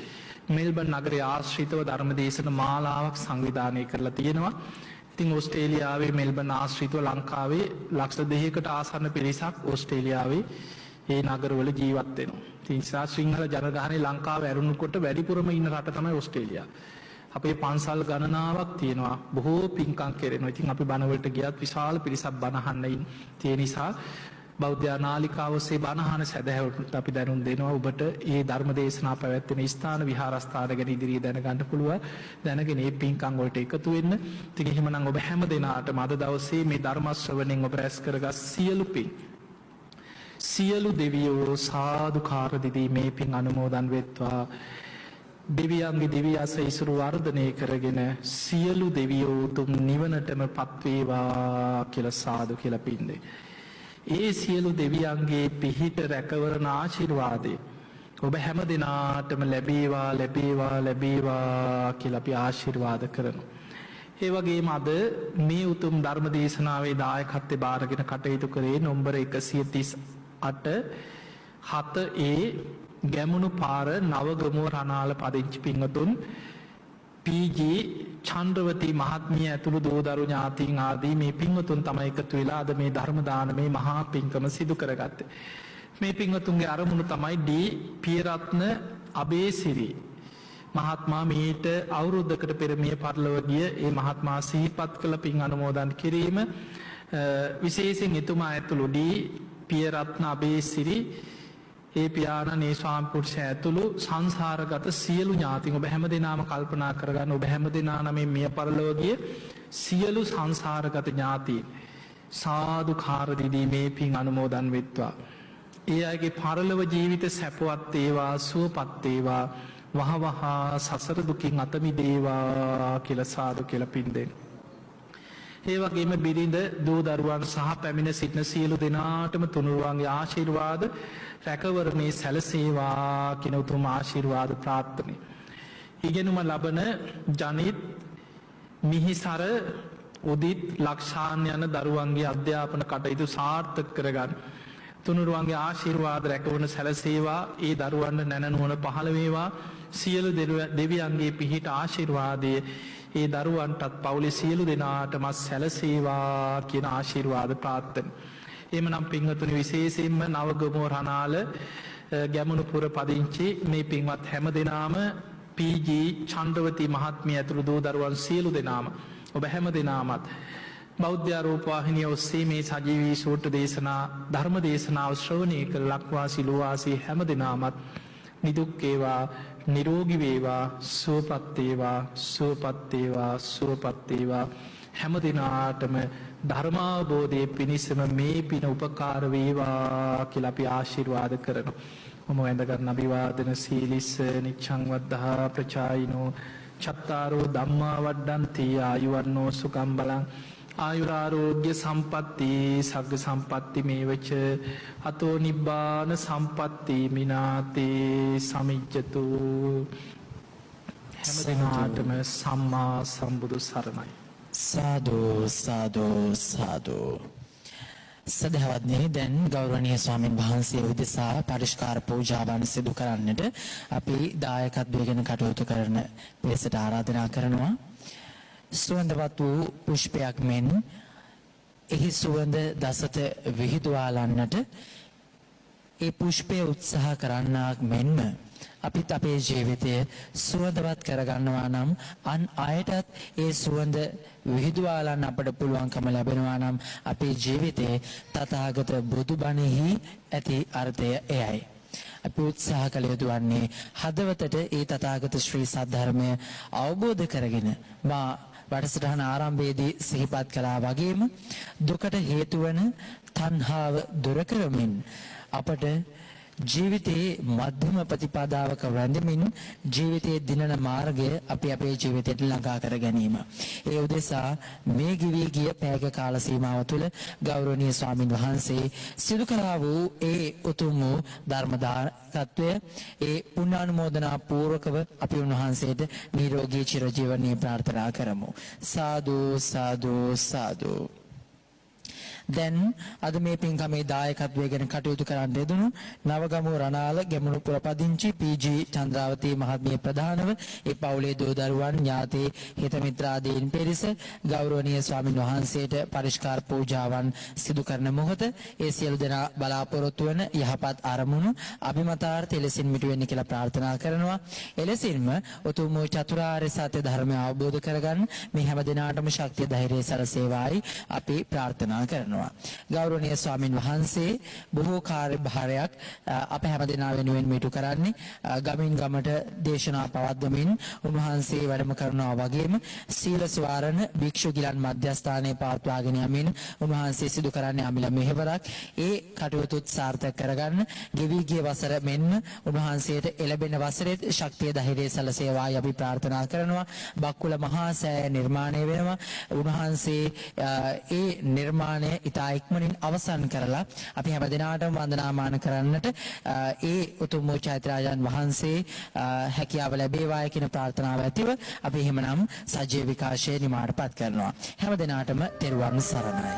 මෙල්බන් නගරයේ ආශ්‍රිතව ධර්මදේශන මාලාවක් සංවිධානය කරලා තියෙනවා. ඉතින් ඕස්ට්‍රේලියාවේ මෙල්බන් ආශ්‍රිතව ලංකාවේ ලක්ෂ 2කට ආසන්න පිරිසක් ඕස්ට්‍රේලියාවේ ඒ නගරවල ජීවත් වෙනවා. ඉතින් සිංහල ජනගහනය ලංකාව ඇරුණුකොට වැඩිපුරම ඉන්න රට තමයි ඕස්ට්‍රේලියාව. අපේ පන්සල් ගණනාවක් තියෙනවා. බොහෝ පින්කම් කෙරෙනවා. ඉතින් අපි බණවලට ගියත් විශාල පිරිසක් බණ අහන්න ඉන්න. ඒ නිසා බෞද්ධ නාලිකාව ඔස්සේ බණ අහන සැදැහැවතුන්ට අපි දැනුම් දෙනවා. ඔබට මේ ධර්ම දේශනා පැවැත්වෙන ස්ථාන විහාරස්ථාන ගැන ඉදිරියේ දැනගන්න පුළුවන්. දැනගෙන මේ පින්කම් වලට එකතු වෙන්න. ඉතින් එහෙමනම් ඔබ හැම දිනාටම අද දවසේ මේ ධර්ම ශ්‍රවණයෙන් ඔබ රැස් කරගත් සියලු පින් සියලු දෙවියෝ සාදුකාර දිදී මේ පින් අනුමෝදන් වෙත්වා. දෙවියන්ගේ දිව්‍ය ආශීර්වාද වර්ධනය කරගෙන සියලු දෙවියෝ උතුම් නිවනටම පත්වේවා කියලා සාදු කියලා පින්දේ. ඒ සියලු දෙවියන්ගේ පිහිට රැකවරණ ආශිර්වාදේ ඔබ හැම දිනාටම ලැබේවා ලැබේවා ලැබේවා කියලා අපි ආශිර්වාද කරනවා. ඒ වගේම අද මේ උතුම් ධර්ම දේශනාවේ දායකත්වයෙන් බාරගෙන කටයුතු කරේ නම්බර 138 7A ගැමුණු පාර නවගමුව රණාල පදිංචි පින්වතුන් PG චන්ද්‍රවතී මහත්මිය ඇතුළු දෝදරු ඥාතීන් ආදී මේ පින්වතුන් තමයි එකතු වෙලා අද මේ ධර්ම දානමේ මහා පින්කම සිදු කරගත්තේ. මේ පින්වතුන්ගේ අරමුණු තමයි ඩී පියරත්න අබේසිරි මහත්මයා මීට අවුරුද්දකට පෙර මිය පරලොව ගිය ඒ මහත්මයා සිහිපත් කළ පින් අනුමෝදන් කිරීම විශේෂයෙන් එතුමා ඇතුළු ඩී පියරත්න අබේසිරි ඒ පියාණන් ඒ ස්වාමිපුරුෂය ඇතුළු සංසාරගත සියලු ඥාතීන් ඔබ හැම දිනාම කල්පනා කරගන්න. ඔබ හැම දිනා නම් මිය පරලොව ගිය සියලු සංසාරගත ඥාතීන් සාදුකාර දිදී මේ පින් අනුමෝදන් වෙත්වා. ඒ අයගේ පරලොව ජීවිත සැපවත් වේවා සුවපත් වේවා වහවහ සසර දුකින් අත මිදේවා කියලා සාදු කියලා පින් දෙන්න. ඒ වගේම බිරිඳ දූ දරුවන් සහ පැමිණ සිටින සියලු දෙනාටම තුනුරුවන්ගේ ආශිර්වාද රැකවරණේ සැලසේවා කියන උතුම් ආශිර්වාද ප්‍රාර්ථනා. ඉගෙනුම ලබන ජනිත් මිහිසර උදිත් ලක්ෂාන් යන දරුවන්ගේ අධ්‍යාපන කටයුතු සාර්ථක කරගන්න තුනුරුවන්ගේ ආශිර්වාද රැකවරණ සැලසේවා. ඒ දරුවන්ට නැනනුවන පහළ වේවා. සියලු දෙවියන්ගේ පිහිට ආශිර්වාදයේ ඒ දරුවන්ටත් පවුලේ සියලු දෙනාටම සැලසේවා කියන ආශිර්වාද ප්‍රාර්ථනා. එමනම් පින්වතුනි විශේෂයෙන්ම නවගමුව රණාල ගැමුණුපුර පදිංචි මේ පින්වත් හැම දෙනාම PG චන්ද්‍රවතී මහත්මිය ඇතුළු දූ දරුවන් සියලු දෙනාම ඔබ හැම දෙනාමත් බෞද්ධ රූපවාහිනිය ඔස්සේ මේ සජීවී සූත්‍ර දේශනා ධර්ම දේශනාව ශ්‍රවණය කළ ලක්වාසී ලෝවාසී හැම දෙනාමත් නිදුක් වේවා නිරෝගී වේවා සුවපත් වේවා සුවපත් වේවා සුවපත් වේවා හැම දිනාටම ධර්මාවබෝධයේ පිණිසම මේ පින උපකාර වේවා කියලා අපි ආශිර්වාද කරනවා. මම වැඳගත් අභිවාදන සීලිස්ස නිච්ඡං වද්ධා ප්‍රචායිනෝ චත්තාරෝ ධම්මා වඩ්ඩන්ති ආයුවන්නෝ සුඛං බලං ආයුරාරෝග්‍ය සම්පatti සග්ග සම්පatti මේවච අතෝ නිබ්බාන සම්පatti මිනාතේ සමිජ්ජතු. හැම දිනාටම සම්මා සම්බුදු සරණයි. සාදු සාදු සාදු. සදහවත්නි දැන් ගෞරවනීය ස්වාමීන් වහන්සේ උදෙසා පරිස්කාර පූජාවන් සිදු කරන්නට අපි දායකත්වයෙන් කටයුතු කරන පිරිසට ආරාධනා කරනවා. සුවඳවත් වූ පුෂ්පයක් මෙන් එහි සුවඳ දසත විහිදුවාලන්නට ඒ පුෂ්පය උත්සාහ කරන්නාක් මෙන්ම අපිත් අපේ ජීවිතය සුවඳවත් කරගන්නවා නම් අන් අයටත් ඒ සුවඳ විහිදුවාලන්න අපට පුළුවන්කම ලැබෙනවා නම් අපේ ජීවිතයේ තථාගත බුදුබණෙහි ඇති අර්ථය එයයි. අපි උත්සාහ කළ යුතු වන්නේ හදවතට ඒ තථාගත ශ්‍රී සද්ධර්මය අවබෝධ කරගෙන වැඩසටහන ආරම්භයේදී සිහිපත් කළා වගේම දුකට හේතු වන තණ්හාව දුරු කරමින් අපට ජීවිතයේ මධ්‍යම ප්‍රතිපදාවක රැඳෙමින් ජීවිතයේ දිනන මාර්ගය අපි අපේ ජීවිතයට ළඟා කර ගැනීම. ඒ උදෙසා මේ ගිවි ගිය පැයක කාල සීමාව තුළ ගෞරවනීය ස්වාමින් වහන්සේ සිදු කළා වූ ඒ උතුම් වූ ධර්ම දායකත්වය ඒ පුණ්‍යානුමෝදනා පූර්වකව අපි උන්වහන්සේට නිරෝගී චිරජීවනයේ ප්‍රාර්ථනා කරමු. සාදු සාදු සාදු. දැන් අද මේ පින්කමේ දායකත්වය ගැන කටයුතු කරන්න යෙදුණු නවගමුව රණාල ගැමුණු පුරපදිංචි පී.ජී. චන්ද්‍රාවතී මහත්මිය ප්‍රධානව ඒ පවුලේ දූ දරුවන් ඥාති හිත මිත්‍රාදීන් පිරිස ගෞරවනීය ස්වාමින් වහන්සේට පරිස්කාර පූජාවන් සිදු කරන මොහොත ඒ සියලු දෙනා බලාපොරොත්තු වන යහපත් අරමුණු අභිමතාර්ථ එලෙසින් මිටු වෙන්න කියලා ප්‍රාර්ථනා කරනවා. එලෙසින්ම උතුම් වූ චතුරාර්ය සත්‍ය ධර්මය අවබෝධ කරගන්න මේ හැම දිනාටම ශක්තිය ධෛර්යය සැලසේවායි අපි ප්‍රාර්ථනා කරනවා. ගෞරවනීය ස්වාමින් වහන්සේ බොහෝ කාර්යභාරයක් අප හැම දෙනා වෙනුවෙන් මිටු කරන්නේ ගමින් ගමට දේශනා පවත්වමින් උන්වහන්සේ වැඩම කරනවා වගේම සීල ස්වාරණ භික්ෂු ගිලන් මධ්‍යස්ථානයේ පවත්වාගෙන යමින් උන්වහන්සේ සිදු කරන්නේ අමිල මෙහෙවරක්. ඒ කටයුතුත් සාර්ථක කරගන්න ගෙවි ගිය වසර මෙන්ම උන්වහන්සේට එළඹෙන වසරෙත් ශක්තිය ධෛර්යය සැලසේවායි අපි ප්‍රාර්ථනා කරනවා. බක්කුල මහා සෑය නිර්මාණය වෙනවා. උන්වහන්සේ ඒ නිර්මාණය ඉතා ඉක්මනින් අවසන් කරලා අපි හැම දිනාටම වන්දනාමාන කරන්නට ඒ උතුම් වූ චෛත්‍යරාජන් වහන්සේ හැකියාව ලැබේවායි කියන ප්‍රාර්ථනාව ඇතිව අපි එහෙමනම් සජීව විකාශය නිමාඩපත් කරනවා. හැම දිනාටම තෙරුවන් සරණයි.